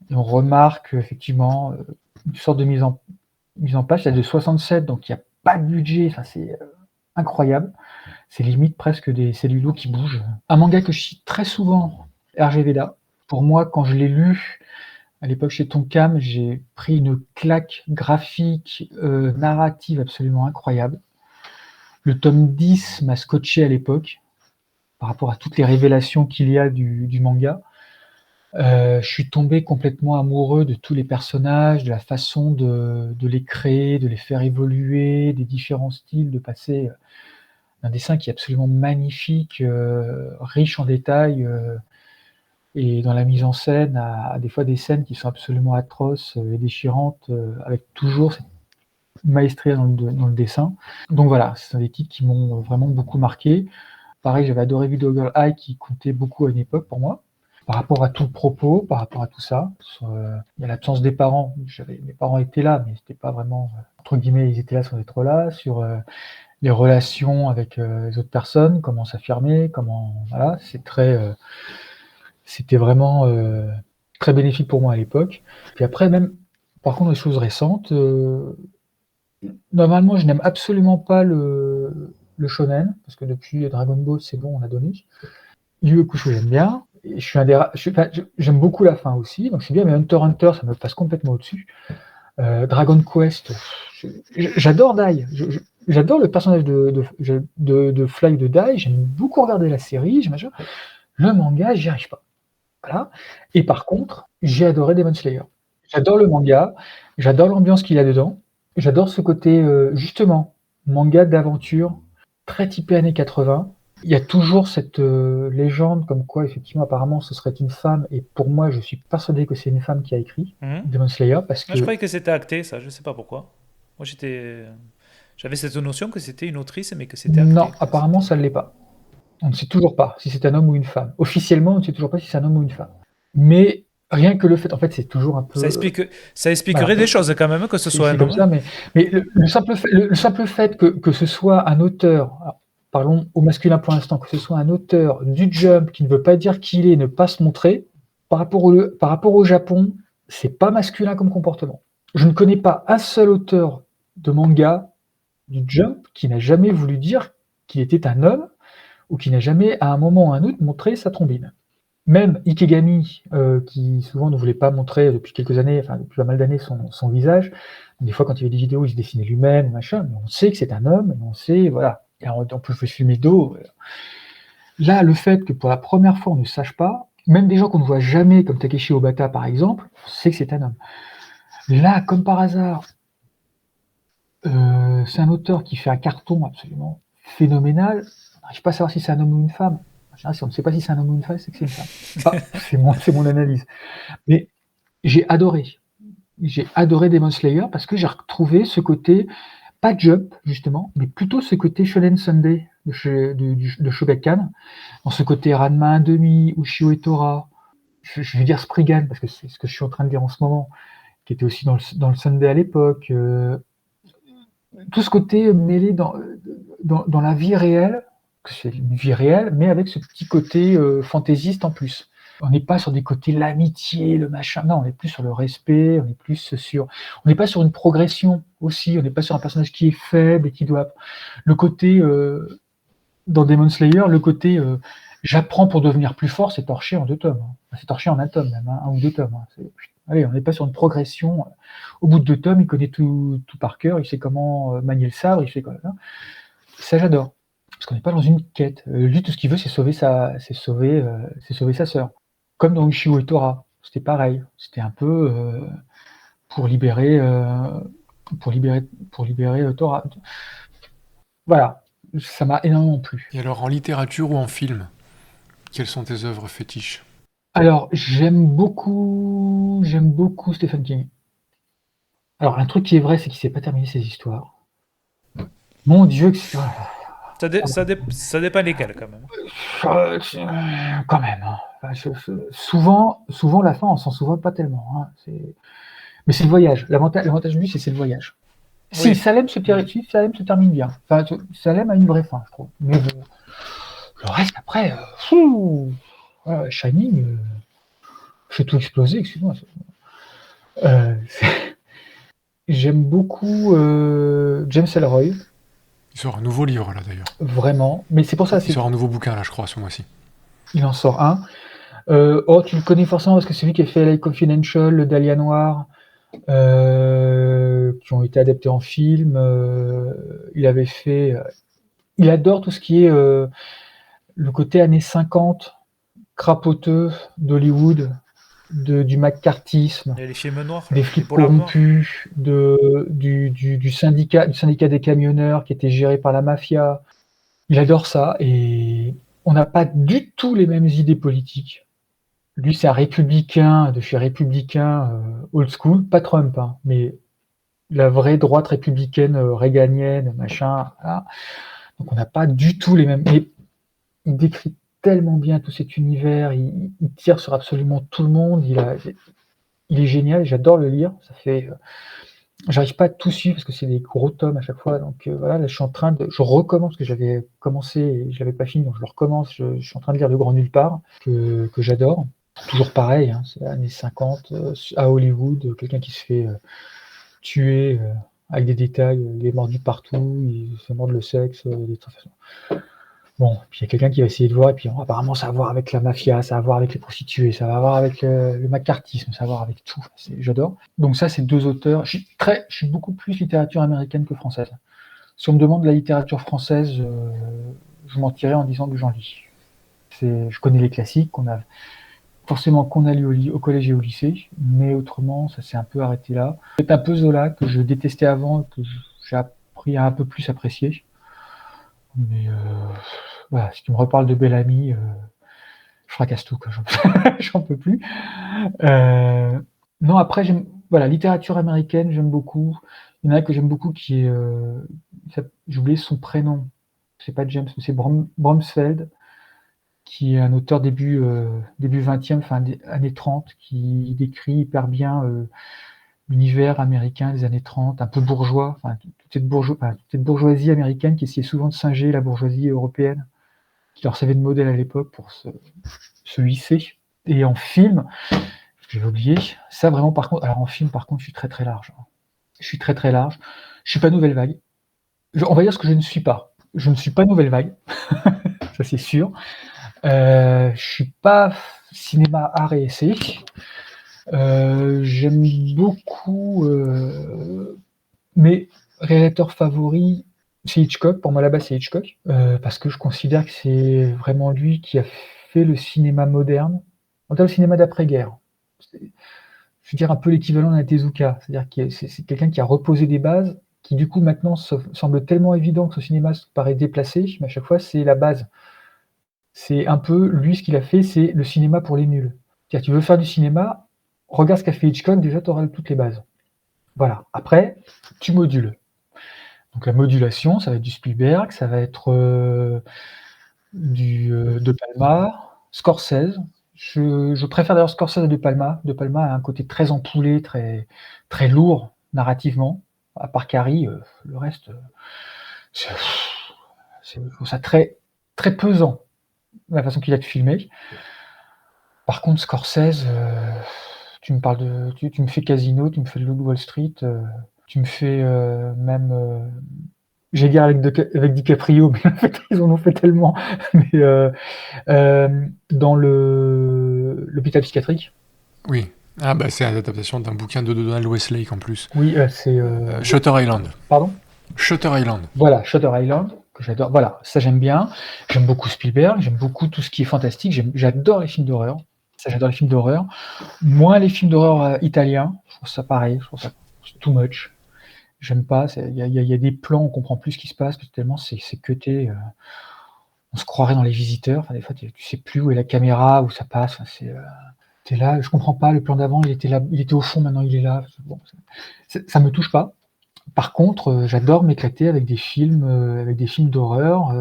Et on remarque effectivement une sorte de mise en page. C'est de 67, donc il n'y a pas de budget. Enfin, c'est incroyable. C'est limite presque des cellulos qui bougent. Un manga que je cite très souvent, RG Veda. Pour moi, quand je l'ai lu à l'époque chez Tonkam, j'ai pris une claque graphique, narrative absolument incroyable. Le tome 10 m'a scotché à l'époque par rapport à toutes les révélations qu'il y a du manga. Je suis tombé complètement amoureux de tous les personnages, de la façon de les créer, de les faire évoluer, des différents styles, de passer d'un dessin qui est absolument magnifique, riche en détails, et dans la mise en scène, à des fois des scènes qui sont absolument atroces et déchirantes, avec toujours cette maestria dans le dessin. Donc voilà, ce sont des titres qui m'ont vraiment beaucoup marqué. Pareil, j'avais adoré Video Girl Eye, qui comptait beaucoup à une époque pour moi. Par rapport à tout le propos, par rapport à tout ça, il y a l'absence des parents. Mes parents étaient là, mais c'était pas vraiment, entre guillemets, ils étaient là sans être là. Sur les relations avec les autres personnes, comment s'affirmer, voilà, c'était vraiment très bénéfique pour moi à l'époque. Puis après, même, par contre, les choses récentes, normalement, je n'aime absolument pas le shonen, parce que depuis Dragon Ball, c'est bon, on a donné. Yu Yu Hakusho, j'aime bien. Et j'aime beaucoup la fin aussi, donc c'est bien, mais Hunter x Hunter, ça me passe complètement au-dessus. Dragon Quest, j'adore Dai. J'adore le personnage de Fly de Dai, j'aime beaucoup regarder la série, le manga, j'y arrive pas. Voilà. Et par contre, j'ai adoré Demon Slayer. J'adore le manga, j'adore l'ambiance qu'il y a dedans, j'adore ce côté, justement, manga d'aventure, très typé années 80. Il y a toujours cette légende comme quoi, effectivement, apparemment, ce serait une femme, et pour moi, je suis persuadé que c'est une femme qui a écrit Demon Slayer, parce que... Je croyais que c'était acté, ça, je sais pas pourquoi. Moi, j'avais cette notion que c'était une autrice, mais que c'était acté. Non, apparemment, ça ne l'est pas. On ne sait toujours pas si c'est un homme ou une femme. Officiellement, on ne sait toujours pas si c'est un homme ou une femme. Mais rien que le fait, en fait, c'est toujours un peu... Ça expliquerait voilà, des choses quand même, que ce soit un homme. Ça, mais le simple fait que ce soit un auteur, alors, parlons au masculin pour l'instant, que ce soit un auteur du Jump qui ne veut pas dire qui il est, ne pas se montrer, par rapport au Japon, c'est pas masculin comme comportement. Je ne connais pas un seul auteur de manga du Jump qui n'a jamais voulu dire qu'il était un homme, ou qui n'a jamais, à un moment ou à un autre, montré sa trombine. Même Ikegami, qui souvent ne voulait pas montrer depuis quelques années, enfin depuis pas mal d'années, son visage, des fois quand il y avait des vidéos, il se dessinait lui-même, machin, mais on sait que c'est un homme, on sait, voilà, et on peut filmer dos. Voilà. Là, le fait que pour la première fois on ne sache pas, même des gens qu'on ne voit jamais, comme Takeshi Obata par exemple, on sait que c'est un homme. Là, comme par hasard, c'est un auteur qui fait un carton absolument phénoménal. On n'arrive pas à savoir si c'est un homme ou une femme. Si on ne sait pas si c'est un homme ou une femme, c'est que c'est une femme. Enfin, c'est mon analyse. Mais j'ai adoré. J'ai adoré Demon Slayer parce que j'ai retrouvé ce côté, pas Jump justement, mais plutôt ce côté Shonen Sunday de Shogakukan, dans ce côté Ranma 1/2, Ushio et Tora, je vais dire Spriggan parce que c'est ce que je suis en train de dire en ce moment, qui était aussi dans le Sunday à l'époque. Tout ce côté mêlé dans la vie réelle, que c'est une vie réelle, mais avec ce petit côté fantaisiste en plus. On n'est pas sur des côtés l'amitié, le machin, non, on est plus sur le respect, on n'est pas sur une progression aussi, on n'est pas sur un personnage qui est faible et qui doit... Le côté, dans Demon Slayer, le côté j'apprends pour devenir plus fort, c'est torché en 2 tomes. C'est torché en 1 tome même, 1 ou 2 tomes. Allez, on n'est pas sur une progression. Au bout de 2 tomes, il connaît tout par cœur, il sait comment manier le sabre, il sait quoi. Ça, j'adore. Parce qu'on n'est pas dans une quête. Lui, tout ce qu'il veut, c'est sauver sa sœur. Comme dans Ushio et Tora, c'était pareil. C'était un peu pour libérer Tora. Voilà, ça m'a énormément plu. Et alors, en littérature ou en film, quelles sont tes œuvres fétiches? Alors, j'aime beaucoup Stephen King. Alors, un truc qui est vrai, c'est qu'il sait pas terminer ses histoires. Mon Dieu, que c'est... Ça dépend lesquels, quand même. Quand même. Hein. Enfin, souvent, la fin, on s'en souvient pas tellement. Hein. Mais c'est le voyage. L'avantage de lui, c'est le voyage. Si Oui. Salem se termine bien. Enfin, Salem a une vraie fin, je trouve. Mais le reste, après, Shining, fait tout exploser, excuse-moi. J'aime beaucoup James Ellroy. Il sort un nouveau livre, là, d'ailleurs. Vraiment. Mais c'est pour ça. Il sort un nouveau bouquin, là, je crois, ce mois-ci. Il en sort un. Tu le connais forcément parce que c'est lui qui a fait LA Confidential, le Dahlia Noir, qui ont été adaptés en film. Il avait fait... il adore tout ce qui est le côté années 50, crapoteux d'Hollywood, du McCarthyisme, Et les films noirs, des les flics polars noirs. corrompus, du syndicat des camionneurs qui était géré par la mafia. Il adore ça et on n'a pas du tout les mêmes idées politiques. Lui, c'est un républicain de chez républicain old school, pas Trump, hein, mais la vraie droite républicaine réganienne, machin. Voilà. Donc on n'a pas du tout les mêmes. Mais il décrit tellement bien tout cet univers, il tire sur absolument tout le monde. Il est génial, j'adore le lire. Ça fait, j'arrive pas à tout suivre parce que c'est des gros tomes à chaque fois. Donc voilà, là je recommence parce que j'avais commencé et je l'avais pas fini, donc je le recommence. Je suis en train de lire Le Grand Nulle Part que j'adore. Toujours pareil, hein, c'est les années 50 à Hollywood, quelqu'un qui se fait tuer avec des détails, il est mordu partout, il se fait mordre le sexe, des trucs. Bon, puis il y a quelqu'un qui va essayer de voir, et puis apparemment ça va voir avec la mafia, ça va voir avec les prostituées, ça va voir avec le macartisme, ça va voir avec tout. J'adore. Donc ça, c'est 2 auteurs. Je suis beaucoup plus littérature américaine que française. Si on me demande de la littérature française, je mentirais en disant que j'en lis. Je connais les classiques qu'on a lu au collège et au lycée, mais autrement, ça s'est un peu arrêté là. C'est un peu Zola que je détestais avant, que j'ai appris à un peu plus apprécier. Mais voilà, si tu me reparles de Bellamy, je fracasse tout, quoi. J'en peux plus. Non, après, littérature américaine, j'aime beaucoup. Il y en a que j'aime beaucoup qui est... j'ai oublié son prénom. C'est pas James, mais c'est Bromsfeld, qui est un auteur début 20e, fin des années 30, qui décrit hyper bien l'univers américain des années 30, un peu bourgeois, toute cette bourgeoisie américaine qui essayait souvent de singer la bourgeoisie européenne, qui leur servait de modèle à l'époque pour se hisser. Et en film, j'ai oublié, ça vraiment par contre, alors en film par contre, je suis très très large. Je suis très très large. Je suis pas Nouvelle Vague. On va dire ce que je ne suis pas. Je ne suis pas Nouvelle Vague, ça c'est sûr. Je suis pas cinéma, art et essai. J'aime beaucoup mes réalisateurs favoris, c'est Hitchcock. Pour moi, là-bas, c'est Hitchcock, parce que je considère que c'est vraiment lui qui a fait le cinéma moderne, en tout cas le cinéma d'après-guerre. Je veux dire un peu l'équivalent d'un Tezuka, c'est-à-dire que c'est quelqu'un qui a reposé des bases, qui du coup maintenant semble tellement évident que ce cinéma paraît déplacé, mais à chaque fois c'est la base. C'est un peu, lui, ce qu'il a fait, c'est le cinéma pour les nuls. C'est-à-dire, tu veux faire du cinéma, regarde ce qu'a fait Hitchcock, déjà, tu auras toutes les bases. Voilà. Après, tu modules. Donc, la modulation, ça va être du Spielberg, ça va être De Palma, Scorsese. Je préfère d'ailleurs Scorsese à De Palma. De Palma a un côté très ampoulé, très, très lourd narrativement. À part Carrie, le reste, je trouve ça très, très pesant, la façon qu'il a de filmer. Par contre, Scorsese, tu me parles tu me fais Casino, tu me fais le Loup de Wall Street, tu me fais même, j'allais dire avec DiCaprio, mais en fait, ils en ont fait tellement. Mais dans l'hôpital psychiatrique, Oui. Ah bah c'est l'adaptation d'un bouquin de Donald Westlake en plus. Oui, c'est... Shutter Island. Pardon? Shutter Island. Voilà, Shutter Island, que j'adore. Voilà, ça j'aime bien. J'aime beaucoup Spielberg, j'aime beaucoup tout ce qui est fantastique. J'adore les films d'horreur. Ça, j'adore les films d'horreur. Moins les films d'horreur italiens. Je trouve ça pareil. Je trouve ça too much. J'aime pas. Il y a des plans, on comprend plus ce qui se passe, parce que tellement c'est cuté. On se croirait dans Les Visiteurs. Enfin, des fois, tu sais plus où est la caméra, où ça passe. Enfin, t'es là, je comprends pas. Le plan d'avant, il était là, il était au fond, maintenant il est là. Bon, ça me touche pas. Par contre, j'adore m'éclater avec des films d'horreur.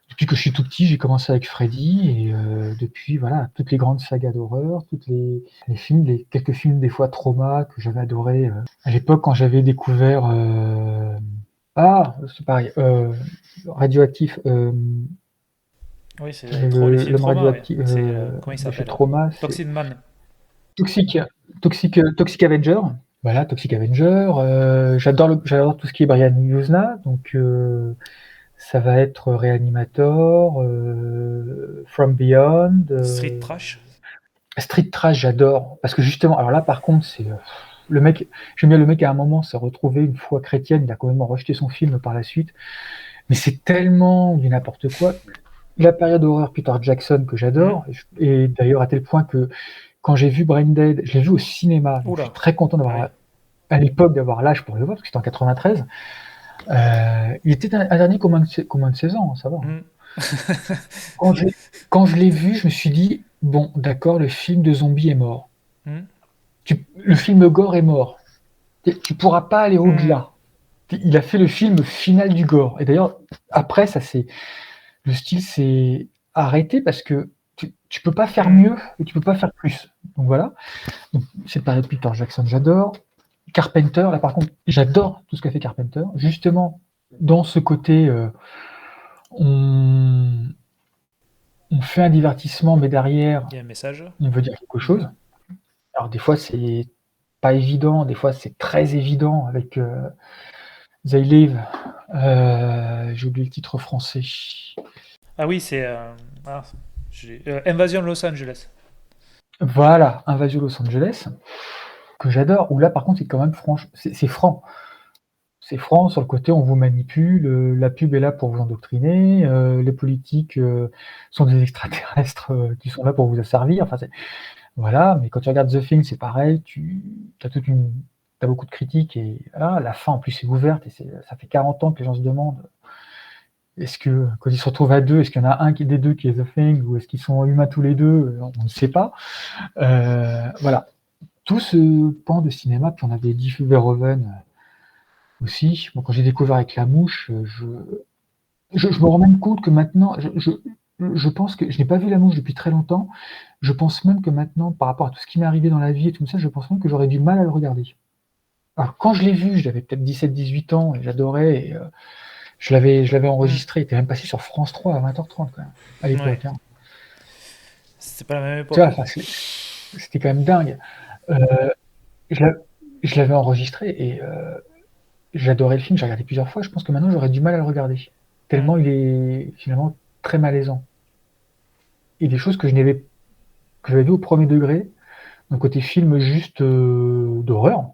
Depuis que je suis tout petit, j'ai commencé avec Freddy et depuis, voilà, toutes les grandes sagas d'horreur, toutes les films, quelques films des fois trauma que j'avais adoré à l'époque quand j'avais découvert c'est pareil, Radioactif, Oui, c'est les films l'homme trauma, radioactif comment il de chez s'appelle? Trauma, c'est Toxic Man. Toxic, Toxic Avenger. Voilà, Toxic Avenger. J'adore tout ce qui est Brian Yuzna, donc ça va être Reanimator, From Beyond, Street Trash. Street Trash, j'adore, parce que justement, alors là par contre, c'est le mec, j'aime bien le mec à un moment s'est retrouvé une foi chrétienne, il a quand même rejeté son film par la suite, mais c'est tellement du n'importe quoi. La période horreur Peter Jackson que j'adore, et d'ailleurs à tel point que quand j'ai vu Brain Dead, je l'ai vu au cinéma, donc je suis très content d'avoir, à l'époque, d'avoir l'âge pour le voir, parce que c'était en 93. Il était un dernier qui a moins de 16 ans, ça va. Quand je l'ai vu, je me suis dit, bon, d'accord, le film de zombie est mort. Le film gore est mort. Tu pourras pas aller au-delà. Il a fait le film final du gore. Et d'ailleurs, après, le style s'est arrêté parce que tu peux pas faire mieux et tu peux pas faire plus. Donc voilà. Donc, cette période Peter Jackson, j'adore. Carpenter, là par contre, j'adore tout ce qu'a fait Carpenter. Justement, dans ce côté, on fait un divertissement, mais derrière, il y a un message. On veut dire quelque chose. Alors des fois, c'est pas évident, des fois, c'est très évident avec They Live. J'ai oublié le titre français. Ah oui, c'est Invasion Los Angeles. Voilà, Invasion Los Angeles, que j'adore, où là par contre c'est quand même c'est franc. C'est franc sur le côté on vous manipule, la pub est là pour vous endoctriner, les politiques sont des extraterrestres qui sont là pour vous asservir. Enfin, voilà, mais quand tu regardes The Thing, c'est pareil, t'as beaucoup de critiques et voilà, la fin en plus est ouverte et ça fait 40 ans que les gens se demandent est-ce que quand ils se retrouvent à deux, est-ce qu'il y en a un des deux qui est The Thing ou est-ce qu'ils sont humains tous les deux, on ne sait pas. Voilà, tout ce pan de cinéma, puis on avait dit Verhoeven aussi. Bon, quand j'ai découvert avec La Mouche, je me rends même compte que maintenant, je pense que je n'ai pas vu La Mouche depuis très longtemps. Je pense même que maintenant, par rapport à tout ce qui m'est arrivé dans la vie et tout ça, je pense même que j'aurais du mal à le regarder. Alors quand je l'ai vu, j'avais peut-être 17-18 ans et j'adorais. Et, je l'avais enregistré, il était même passé sur France 3 à 20h30 quand même, à l'époque. Hein. C'était pas la même époque. Tu vois, c'était quand même dingue. Je l'avais enregistré et j'adorais le film, j'ai regardé plusieurs fois. Je pense que maintenant j'aurais du mal à le regarder. Tellement il est finalement très malaisant. Et des choses que j'avais vues au premier degré, d'un côté film juste d'horreur.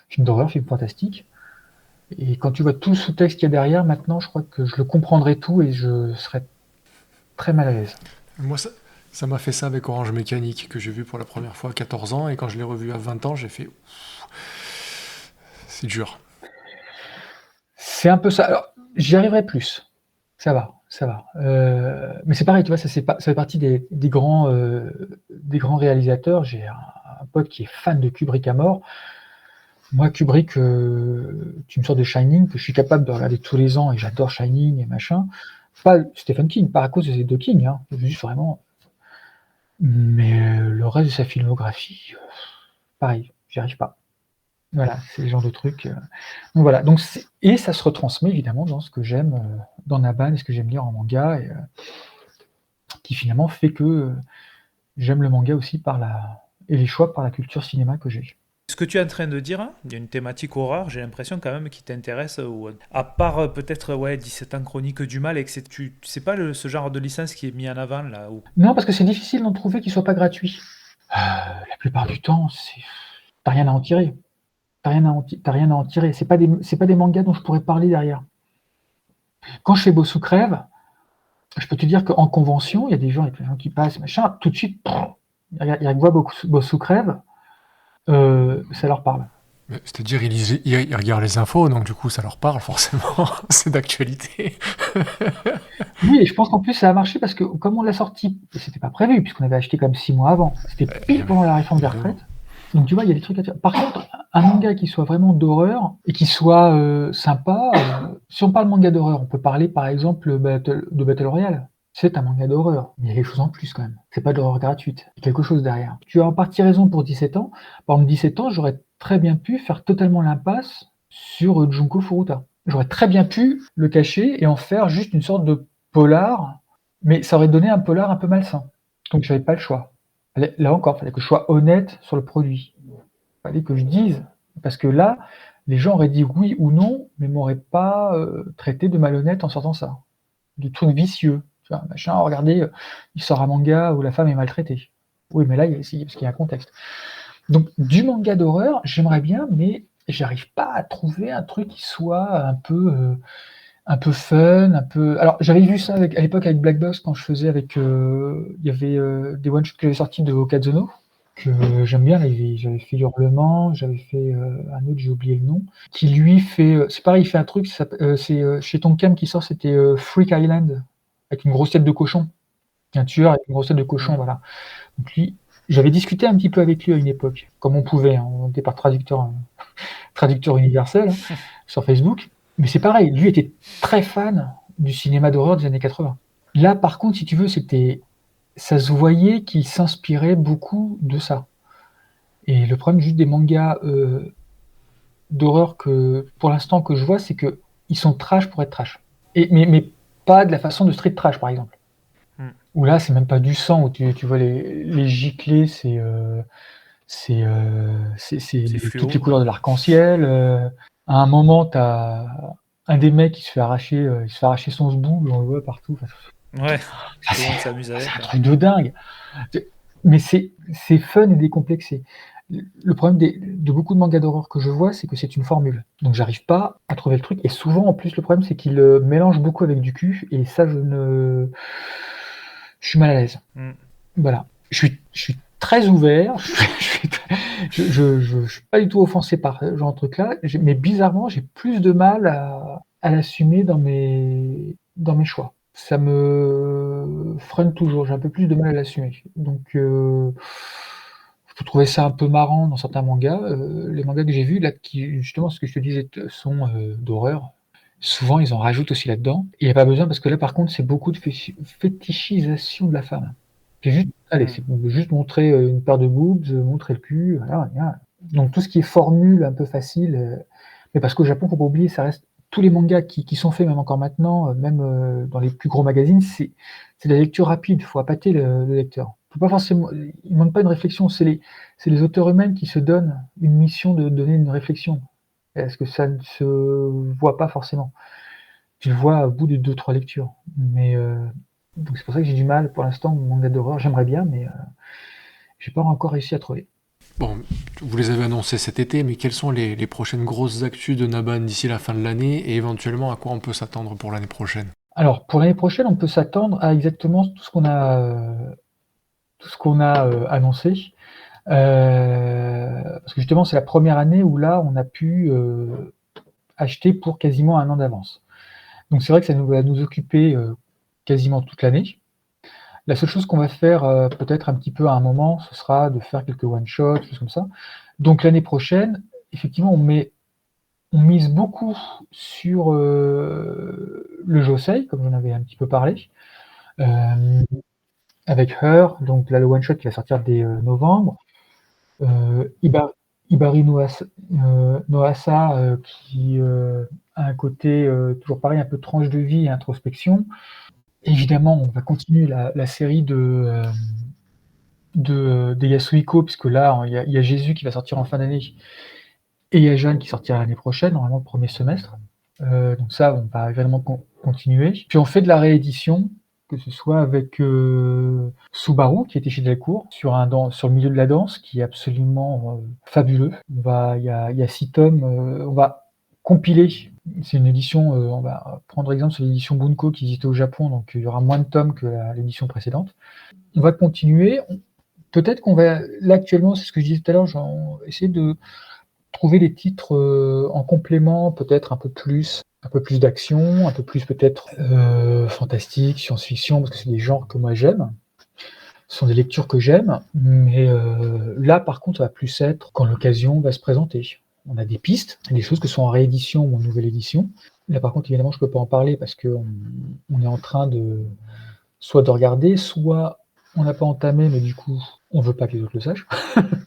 Film d'horreur, film fantastique. Et quand tu vois tout le sous-texte qu'il y a derrière, maintenant, je crois que je le comprendrai tout et je serais très mal à l'aise. Moi, ça m'a fait ça avec Orange Mécanique, que j'ai vu pour la première fois à 14 ans, et quand je l'ai revu à 20 ans, j'ai fait... C'est dur. C'est un peu ça. Alors, j'y arriverai plus. Ça va. Mais c'est pareil, tu vois, ça fait partie des grands réalisateurs. J'ai un pote qui est fan de Kubrick à mort. Moi, Kubrick, tu me sors de Shining, que je suis capable de regarder tous les ans, et j'adore Shining et machin. Pas Stephen King, pas à cause de ces deux King, hein, juste vraiment. Mais le reste de sa filmographie, pareil, j'y arrive pas. Voilà, c'est le genre de truc. Donc voilà, et ça se retransmet évidemment dans ce que j'aime dans Naban et ce que j'aime lire en manga, et qui finalement fait que j'aime le manga aussi et les choix par la culture cinéma que j'ai. Ce que tu es en train de dire, il y a une thématique horreur, j'ai l'impression quand même qui t'intéresse, à part peut-être 17 ans chronique du mal, et que c'est pas ce genre de licence qui est mis en avant là où... Non, parce que c'est difficile d'en trouver qui soit pas gratuit. La plupart du temps, t'as rien à en tirer. T'as rien à en tirer. C'est pas des mangas dont je pourrais parler derrière. Quand je fais Boss ou Crève, je peux te dire qu'en convention, il y a des gens qui passent, machin, tout de suite, ils voient Boss ou Crève, ça leur parle. C'est-à-dire, ils regardent les infos, donc du coup, ça leur parle forcément. C'est d'actualité. Oui, et je pense qu'en plus ça a marché parce que comme on l'a sorti, c'était pas prévu puisqu'on avait acheté comme 6 mois avant, c'était pile pendant la réforme des retraites. Donc tu vois, il y a des trucs à faire. Par contre, un manga qui soit vraiment d'horreur et qui soit sympa, si on parle manga d'horreur, on peut parler par exemple de Battle Royale. C'est un manga d'horreur, mais il y a quelque chose en plus quand même. C'est pas de l'horreur gratuite, il y a quelque chose derrière. Tu as en partie raison pour 17 ans. Par exemple, 17 ans, j'aurais très bien pu faire totalement l'impasse sur Junko Furuta. J'aurais très bien pu le cacher et en faire juste une sorte de polar, mais ça aurait donné un polar un peu malsain. Donc j'avais pas le choix. Là encore, il fallait que je sois honnête sur le produit. Il fallait que je dise, parce que là, les gens auraient dit oui ou non, mais m'auraient pas traité de malhonnête en sortant ça. Du truc vicieux. Tu vois, machin, regardez, il sort un manga où la femme est maltraitée. Oui, mais là, parce qu'il y a un contexte. Donc, du manga d'horreur, j'aimerais bien, mais j'arrive pas à trouver un truc qui soit un peu fun, un peu. Alors, j'avais vu ça à l'époque avec Black Box quand je faisais avec. Il y avait des one-shots que j'avais sortis de Okazono, que j'aime bien. J'avais fait Hurlement, j'avais fait un autre, j'ai oublié le nom, qui lui fait. C'est pareil, il fait un truc, c'est chez Tonkam qui sort, c'était Freak Island, avec une grosse tête de cochon. Un tueur avec une grosse tête de cochon, voilà. Donc lui, j'avais discuté un petit peu avec lui à une époque, comme on pouvait, hein, on était par traducteur universel sur Facebook. Mais c'est pareil, lui était très fan du cinéma d'horreur des années 80. Là, par contre, si tu veux, ça se voyait qu'il s'inspirait beaucoup de ça. Et le problème juste des mangas d'horreur que, pour l'instant, que je vois, c'est que ils sont trash pour être trash. Mais pas de la façon de street trash, par exemple. Où là, c'est même pas du sang, où tu vois les giclées, c'est fluo. toutes les couleurs de l'arc-en-ciel. À un moment, t'as un des mecs qui se fait arracher son zbou, on le voit partout. Ouais, Ça, tout le monde s'amuse avec. c'est un truc de dingue. Mais c'est fun et décomplexé. Le problème de beaucoup de mangas d'horreur que je vois, c'est que c'est une formule. Donc j'arrive pas à trouver le truc. Et souvent, en plus, le problème, c'est qu'ils mélangent beaucoup avec du cul. Et ça, je suis mal à l'aise. Voilà. Je suis très ouvert. Je suis pas du tout offensé par ce genre de truc-là. Mais bizarrement, j'ai plus de mal à l'assumer dans mes choix. Ça me freine toujours. J'ai un peu plus de mal à l'assumer. Donc, je peux trouver ça un peu marrant dans certains mangas. Les mangas que j'ai vus, là, qui, justement, ce que je te disais, sont d'horreur. Souvent, ils en rajoutent aussi là-dedans. Et il n'y a pas besoin, parce que là, par contre, c'est beaucoup de fétichisation de la femme. C'est juste montrer une paire de boobs, montrer le cul, voilà. Donc tout ce qui est formule un peu facile, mais parce qu'au Japon, faut pas oublier, ça reste tous les mangas qui sont faits, même encore maintenant, même dans les plus gros magazines, c'est de la lecture rapide, il faut appâter le lecteur. Faut pas forcément, il ne demande pas une réflexion, c'est les auteurs eux-mêmes qui se donnent une mission de donner une réflexion. Est-ce que ça ne se voit pas forcément? Tu le vois au bout de 2-3 lectures. Mais donc c'est pour ça que j'ai du mal pour l'instant, mon manga d'horreur, j'aimerais bien, mais j'ai pas encore réussi à trouver. Bon, vous les avez annoncés cet été, mais quelles sont les prochaines grosses actus de Naban d'ici la fin de l'année et éventuellement à quoi on peut s'attendre pour l'année prochaine? Alors pour l'année prochaine, on peut s'attendre à exactement tout ce qu'on a annoncé. Parce que justement, c'est la première année où là, on a pu acheter pour quasiment 1 an d'avance. Donc c'est vrai que ça va nous occuper quasiment toute l'année. La seule chose qu'on va faire peut-être un petit peu à un moment, ce sera de faire quelques one-shots, choses comme ça. Donc l'année prochaine, effectivement, on mise beaucoup sur le Josei, comme j'en avais un petit peu parlé, avec Her, donc là le one-shot qui va sortir dès novembre. Hibari Noasa, qui a un côté toujours pareil, un peu tranche de vie et introspection. Évidemment, on va continuer la série de Yasuhiko, puisque là, il y a Jésus qui va sortir en fin d'année, et il y a Jeanne qui sortira l'année prochaine, normalement le premier semestre. Donc ça, on va évidemment continuer. Puis on fait de la réédition, que ce soit avec Subaru qui était chez Delcourt sur le milieu de la danse qui est absolument fabuleux. Il y a 6 tomes. On va compiler. C'est une édition. On va prendre exemple sur l'édition Bunko qui existait au Japon, donc il y aura moins de tomes que l'édition précédente. On va continuer. Peut-être qu'on va là actuellement, c'est ce que je disais tout à l'heure, essayer de trouver des titres en complément, peut-être un peu plus d'action, un peu plus peut-être fantastique, science-fiction, parce que c'est des genres que moi j'aime. Ce sont des lectures que j'aime, mais là par contre ça va plus être quand l'occasion va se présenter. On a des pistes, des choses que sont en réédition ou en nouvelle édition. Là par contre évidemment je peux pas en parler parce qu'on est en train soit de regarder, soit on n'a pas entamé, mais du coup on veut pas que les autres le sachent,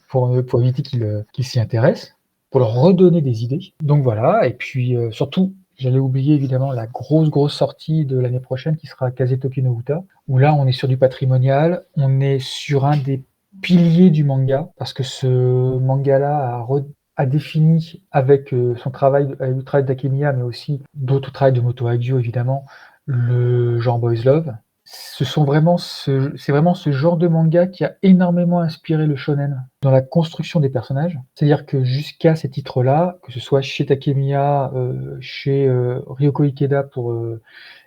pour éviter qu'ils s'y intéressent, pour leur redonner des idées. Donc voilà, et puis surtout, j'allais oublier évidemment la grosse sortie de l'année prochaine qui sera Kazetoki no Uta, où là on est sur du patrimonial, on est sur un des piliers du manga, parce que ce manga-là a défini avec son travail, avec le travail d'Akemiya, mais aussi d'autres travails de Moto Hagio évidemment, le genre Boys Love. C'est vraiment ce genre de manga qui a énormément inspiré le shonen dans la construction des personnages. C'est-à-dire que jusqu'à ces titres-là, que ce soit chez Takemiya, chez Ryoko Ikeda pour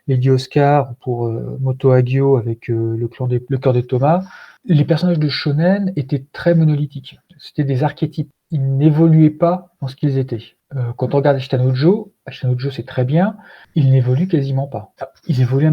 Lady Oscar, pour Moto Hagio avec le cœur de Thomas, les personnages de shonen étaient très monolithiques. C'était des archétypes. Ils n'évoluaient pas dans ce qu'ils étaient. Quand on regarde Ashitanojo c'est très bien, il n'évolue quasiment pas. Il évolue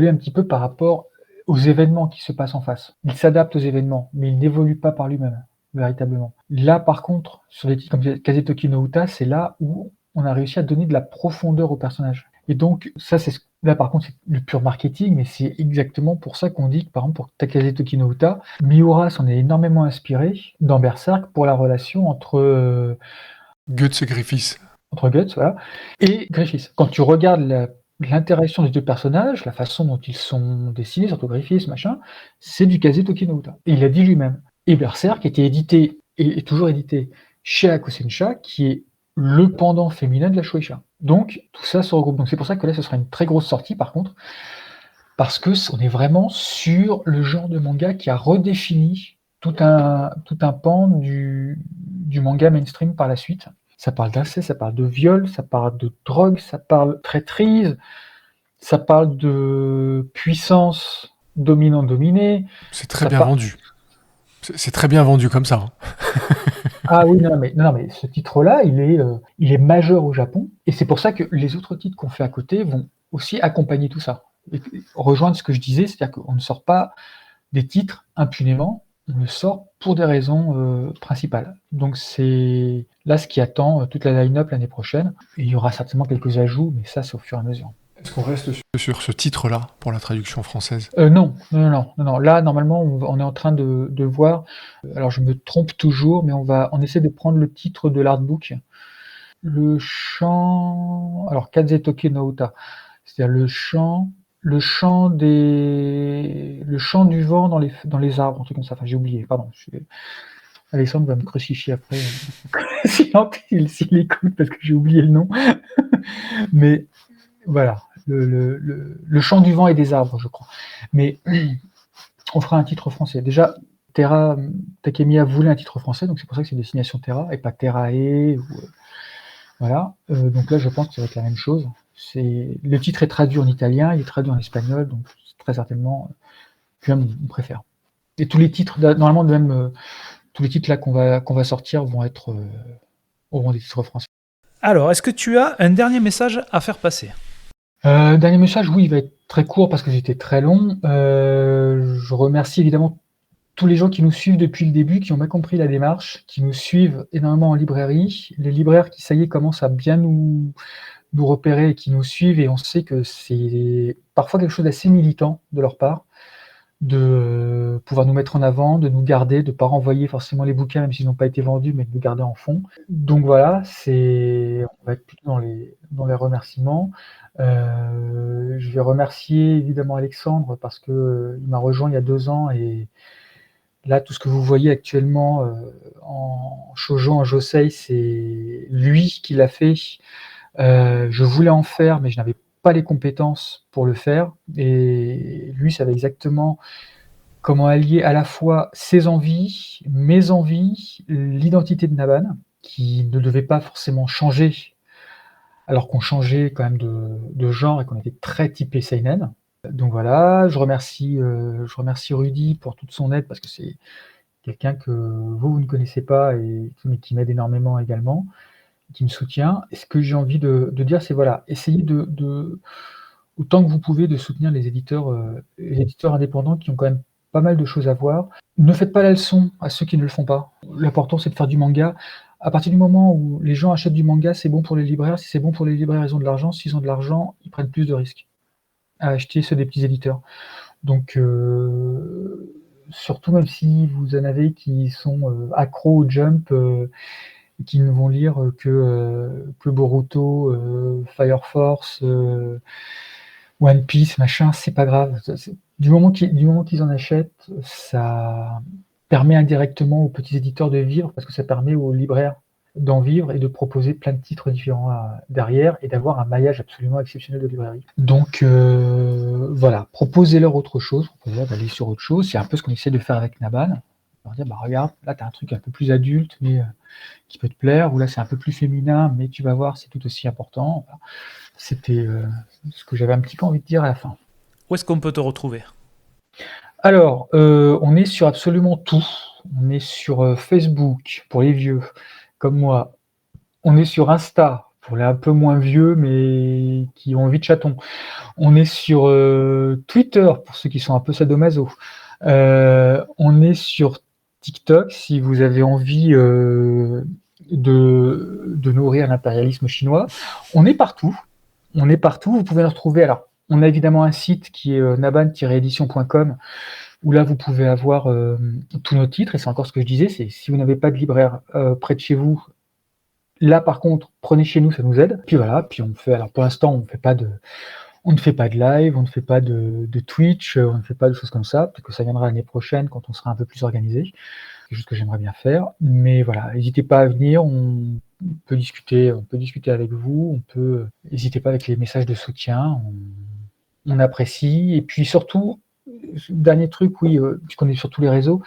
un petit peu par rapport aux événements qui se passent en face. Il s'adapte aux événements, mais il n'évolue pas par lui-même, véritablement. Là, par contre, sur des titres comme Kazetoki no Uta, c'est là où on a réussi à donner de la profondeur au personnage. Et donc, ça, là, par contre, c'est le pur marketing, mais c'est exactement pour ça qu'on dit que, par exemple, pour Kazetoki no Uta, Miura s'en est énormément inspiré dans Berserk pour la relation entre Guts et Griffiths. Voilà, et Griffiths. Quand tu regardes l'interaction des deux personnages, la façon dont ils sont dessinés, surtout Griffiths, machin, c'est du Kazetoki no Uta. Et il l'a dit lui-même. Et Berserk était édité, et est toujours édité, chez Hakusensha, qui est le pendant féminin de la Shueisha. Donc, tout ça se regroupe. Donc, c'est pour ça que là, ce sera une très grosse sortie, par contre, parce que on est vraiment sur le genre de manga qui a redéfini tout un pan du manga mainstream par la suite. Ça parle d'inceste, ça parle de viol, ça parle de drogue, ça parle de traîtrise, ça parle de puissance dominant-dominé. C'est très bien vendu. C'est très bien vendu comme ça. Ah oui, non, mais ce titre-là, il est majeur au Japon, et c'est pour ça que les autres titres qu'on fait à côté vont aussi accompagner tout ça. Et rejoindre ce que je disais, c'est-à-dire qu'on ne sort pas des titres impunément, on le sort pour des raisons principales. Donc c'est là ce qui attend toute la line-up l'année prochaine. Et il y aura certainement quelques ajouts, mais ça c'est au fur et à mesure. Est-ce qu'on reste sur ce titre-là pour la traduction française ? Non. Là, normalement, on est en train de voir. Alors, je me trompe toujours, mais on essaie de prendre le titre de l'artbook. Le chant. Alors, Kazetoki no Uta. C'est-à-dire le chant du vent dans les arbres, un truc comme ça. Enfin, j'ai oublié, pardon. Alexandre va me crucifier après. s'il écoute, parce que j'ai oublié le nom. Mais voilà, le chant du vent et des arbres, je crois. Mais on fera un titre français. Déjà, Takemiya voulait un titre français, donc c'est pour ça que c'est Destination Terra et pas Terrae. Voilà. Donc là, je pense que ça va être la même chose. Le titre est traduit en italien, il est traduit en espagnol, donc très certainement, on préfère. Et tous les titres, normalement, même tous les titres là qu'on va sortir vont être auront des titres français. Alors, est-ce que tu as un dernier message à faire passer ? Dernier message, oui, il va être très court parce que j'étais très long. Je remercie évidemment tous les gens qui nous suivent depuis le début, qui ont bien compris la démarche, qui nous suivent énormément en librairie, les libraires qui, ça y est, commencent à bien nous repérer et qui nous suivent, et on sait que c'est parfois quelque chose d'assez militant de leur part, de pouvoir nous mettre en avant, de nous garder, de ne pas renvoyer forcément les bouquins même s'ils n'ont pas été vendus, mais de nous garder en fond. Donc voilà, on va être plutôt dans les remerciements. Je vais remercier évidemment Alexandre parce que il m'a rejoint il y a 2 ans, et là tout ce que vous voyez actuellement en shoujo, en josei, c'est lui qui l'a fait. Je voulais en faire, mais je n'avais pas les compétences pour le faire et lui savait exactement comment allier à la fois ses envies, mes envies, l'identité de Naban, qui ne devait pas forcément changer, alors qu'on changeait quand même de genre et qu'on était très typé seinen. Donc voilà, je remercie Rudy pour toute son aide parce que c'est quelqu'un que vous ne connaissez pas mais qui m'aide énormément également, qui me soutient. Et ce que j'ai envie de dire, c'est voilà, essayez de autant que vous pouvez de soutenir les éditeurs indépendants qui ont quand même pas mal de choses à voir. Ne faites pas la leçon à ceux qui ne le font pas. L'important, c'est de faire du manga. À partir du moment où les gens achètent du manga, c'est bon pour les libraires. Si c'est bon pour les libraires, ils ont de l'argent. S'ils ont de l'argent, ils prennent plus de risques à acheter ceux des petits éditeurs. Donc, surtout même si vous en avez qui sont accros au Jump, qui ne vont lire que Boruto, Fire Force, One Piece, machin, c'est pas grave. Du moment qu'ils en achètent, ça permet indirectement aux petits éditeurs de vivre parce que ça permet aux libraires d'en vivre et de proposer plein de titres différents derrière et d'avoir un maillage absolument exceptionnel de librairie. Donc voilà, proposez-leur autre chose, proposez-leur d'aller sur autre chose. C'est un peu ce qu'on essaie de faire avec Naban. Leur dire, bah regarde, là t'as un truc un peu plus adulte, mais qui peut te plaire, ou là c'est un peu plus féminin, mais tu vas voir, c'est tout aussi important. Voilà. C'était ce que j'avais un petit peu envie de dire à la fin. Où est-ce qu'on peut te retrouver ? Alors, on est sur absolument tout. On est sur Facebook, pour les vieux, comme moi. On est sur Insta, pour les un peu moins vieux, mais qui ont envie de chaton. On est sur Twitter, pour ceux qui sont un peu sadomaso. On est sur TikTok, si vous avez envie de nourrir l'impérialisme chinois. On est partout. Vous pouvez nous retrouver. Alors, on a évidemment un site qui est naban-édition.com où là, vous pouvez avoir tous nos titres. Et c'est encore ce que je disais, c'est si vous n'avez pas de libraire près de chez vous, là, par contre, prenez chez nous, ça nous aide. Puis voilà, puis on fait. Alors, pour l'instant, on ne fait pas de live, on ne fait pas de Twitch, on ne fait pas de choses comme ça. Peut-être que ça viendra l'année prochaine quand on sera un peu plus organisé. C'est quelque chose que j'aimerais bien faire. Mais voilà, n'hésitez pas à venir. On peut discuter avec vous. N'hésitez pas avec les messages de soutien. On apprécie. Et puis surtout, dernier truc, oui, puisqu'on est sur tous les réseaux,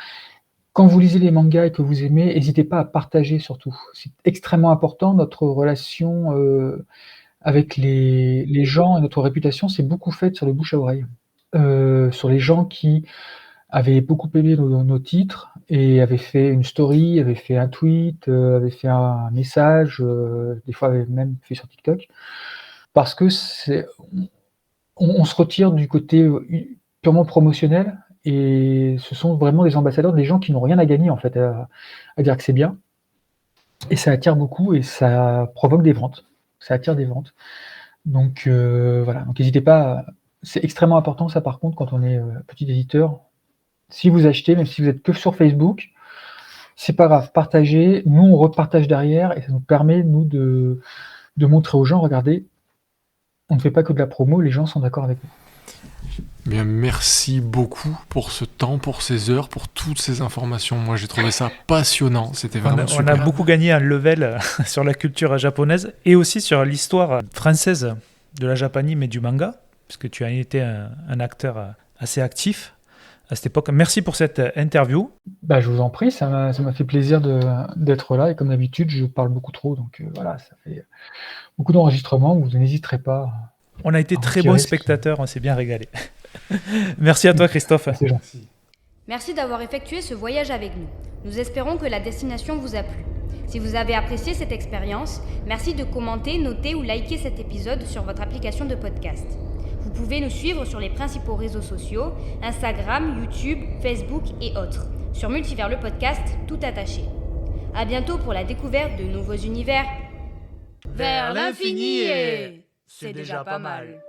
quand vous lisez les mangas et que vous aimez, n'hésitez pas à partager surtout. C'est extrêmement important. Notre relation avec les gens et notre réputation, c'est beaucoup fait sur le bouche à oreille. Sur les gens qui avaient beaucoup aimé nos titres et avaient fait une story, avaient fait un tweet, avaient fait un message, des fois avaient même fait sur TikTok. Parce que on se retire du côté purement promotionnel et ce sont vraiment des ambassadeurs, des gens qui n'ont rien à gagner en fait à dire que c'est bien. Et ça attire beaucoup et ça provoque des ventes. Ça attire des ventes. Donc voilà, donc n'hésitez pas. C'est extrêmement important ça par contre quand on est petit éditeur. Si vous achetez, même si vous êtes que sur Facebook, c'est pas grave, partagez. Nous on repartage derrière et ça nous permet nous de montrer aux gens, regardez, on ne fait pas que de la promo, les gens sont d'accord avec nous. Bien, merci beaucoup pour ce temps, pour ces heures, pour toutes ces informations. Moi, j'ai trouvé ça passionnant. C'était vraiment super. On a beaucoup gagné un level sur la culture japonaise et aussi sur l'histoire française de la japanime et du manga, puisque tu as été un acteur assez actif à cette époque. Merci pour cette interview. Bah, je vous en prie, ça m'a fait plaisir d'être là. Et comme d'habitude, je parle beaucoup trop. Donc voilà, ça fait beaucoup d'enregistrements. Vous n'hésiterez pas. On a été très bons spectateurs, on s'est bien régalé. Merci à toi, Christophe. C'est gentil. Merci d'avoir effectué ce voyage avec nous. Nous espérons que la destination vous a plu. Si vous avez apprécié cette expérience, merci de commenter, noter ou liker cet épisode sur votre application de podcast. Vous pouvez nous suivre sur les principaux réseaux sociaux, Instagram, YouTube, Facebook et autres. Sur Multivers le podcast, tout attaché. À bientôt pour la découverte de nouveaux univers. Vers l'infini et c'est déjà pas mal.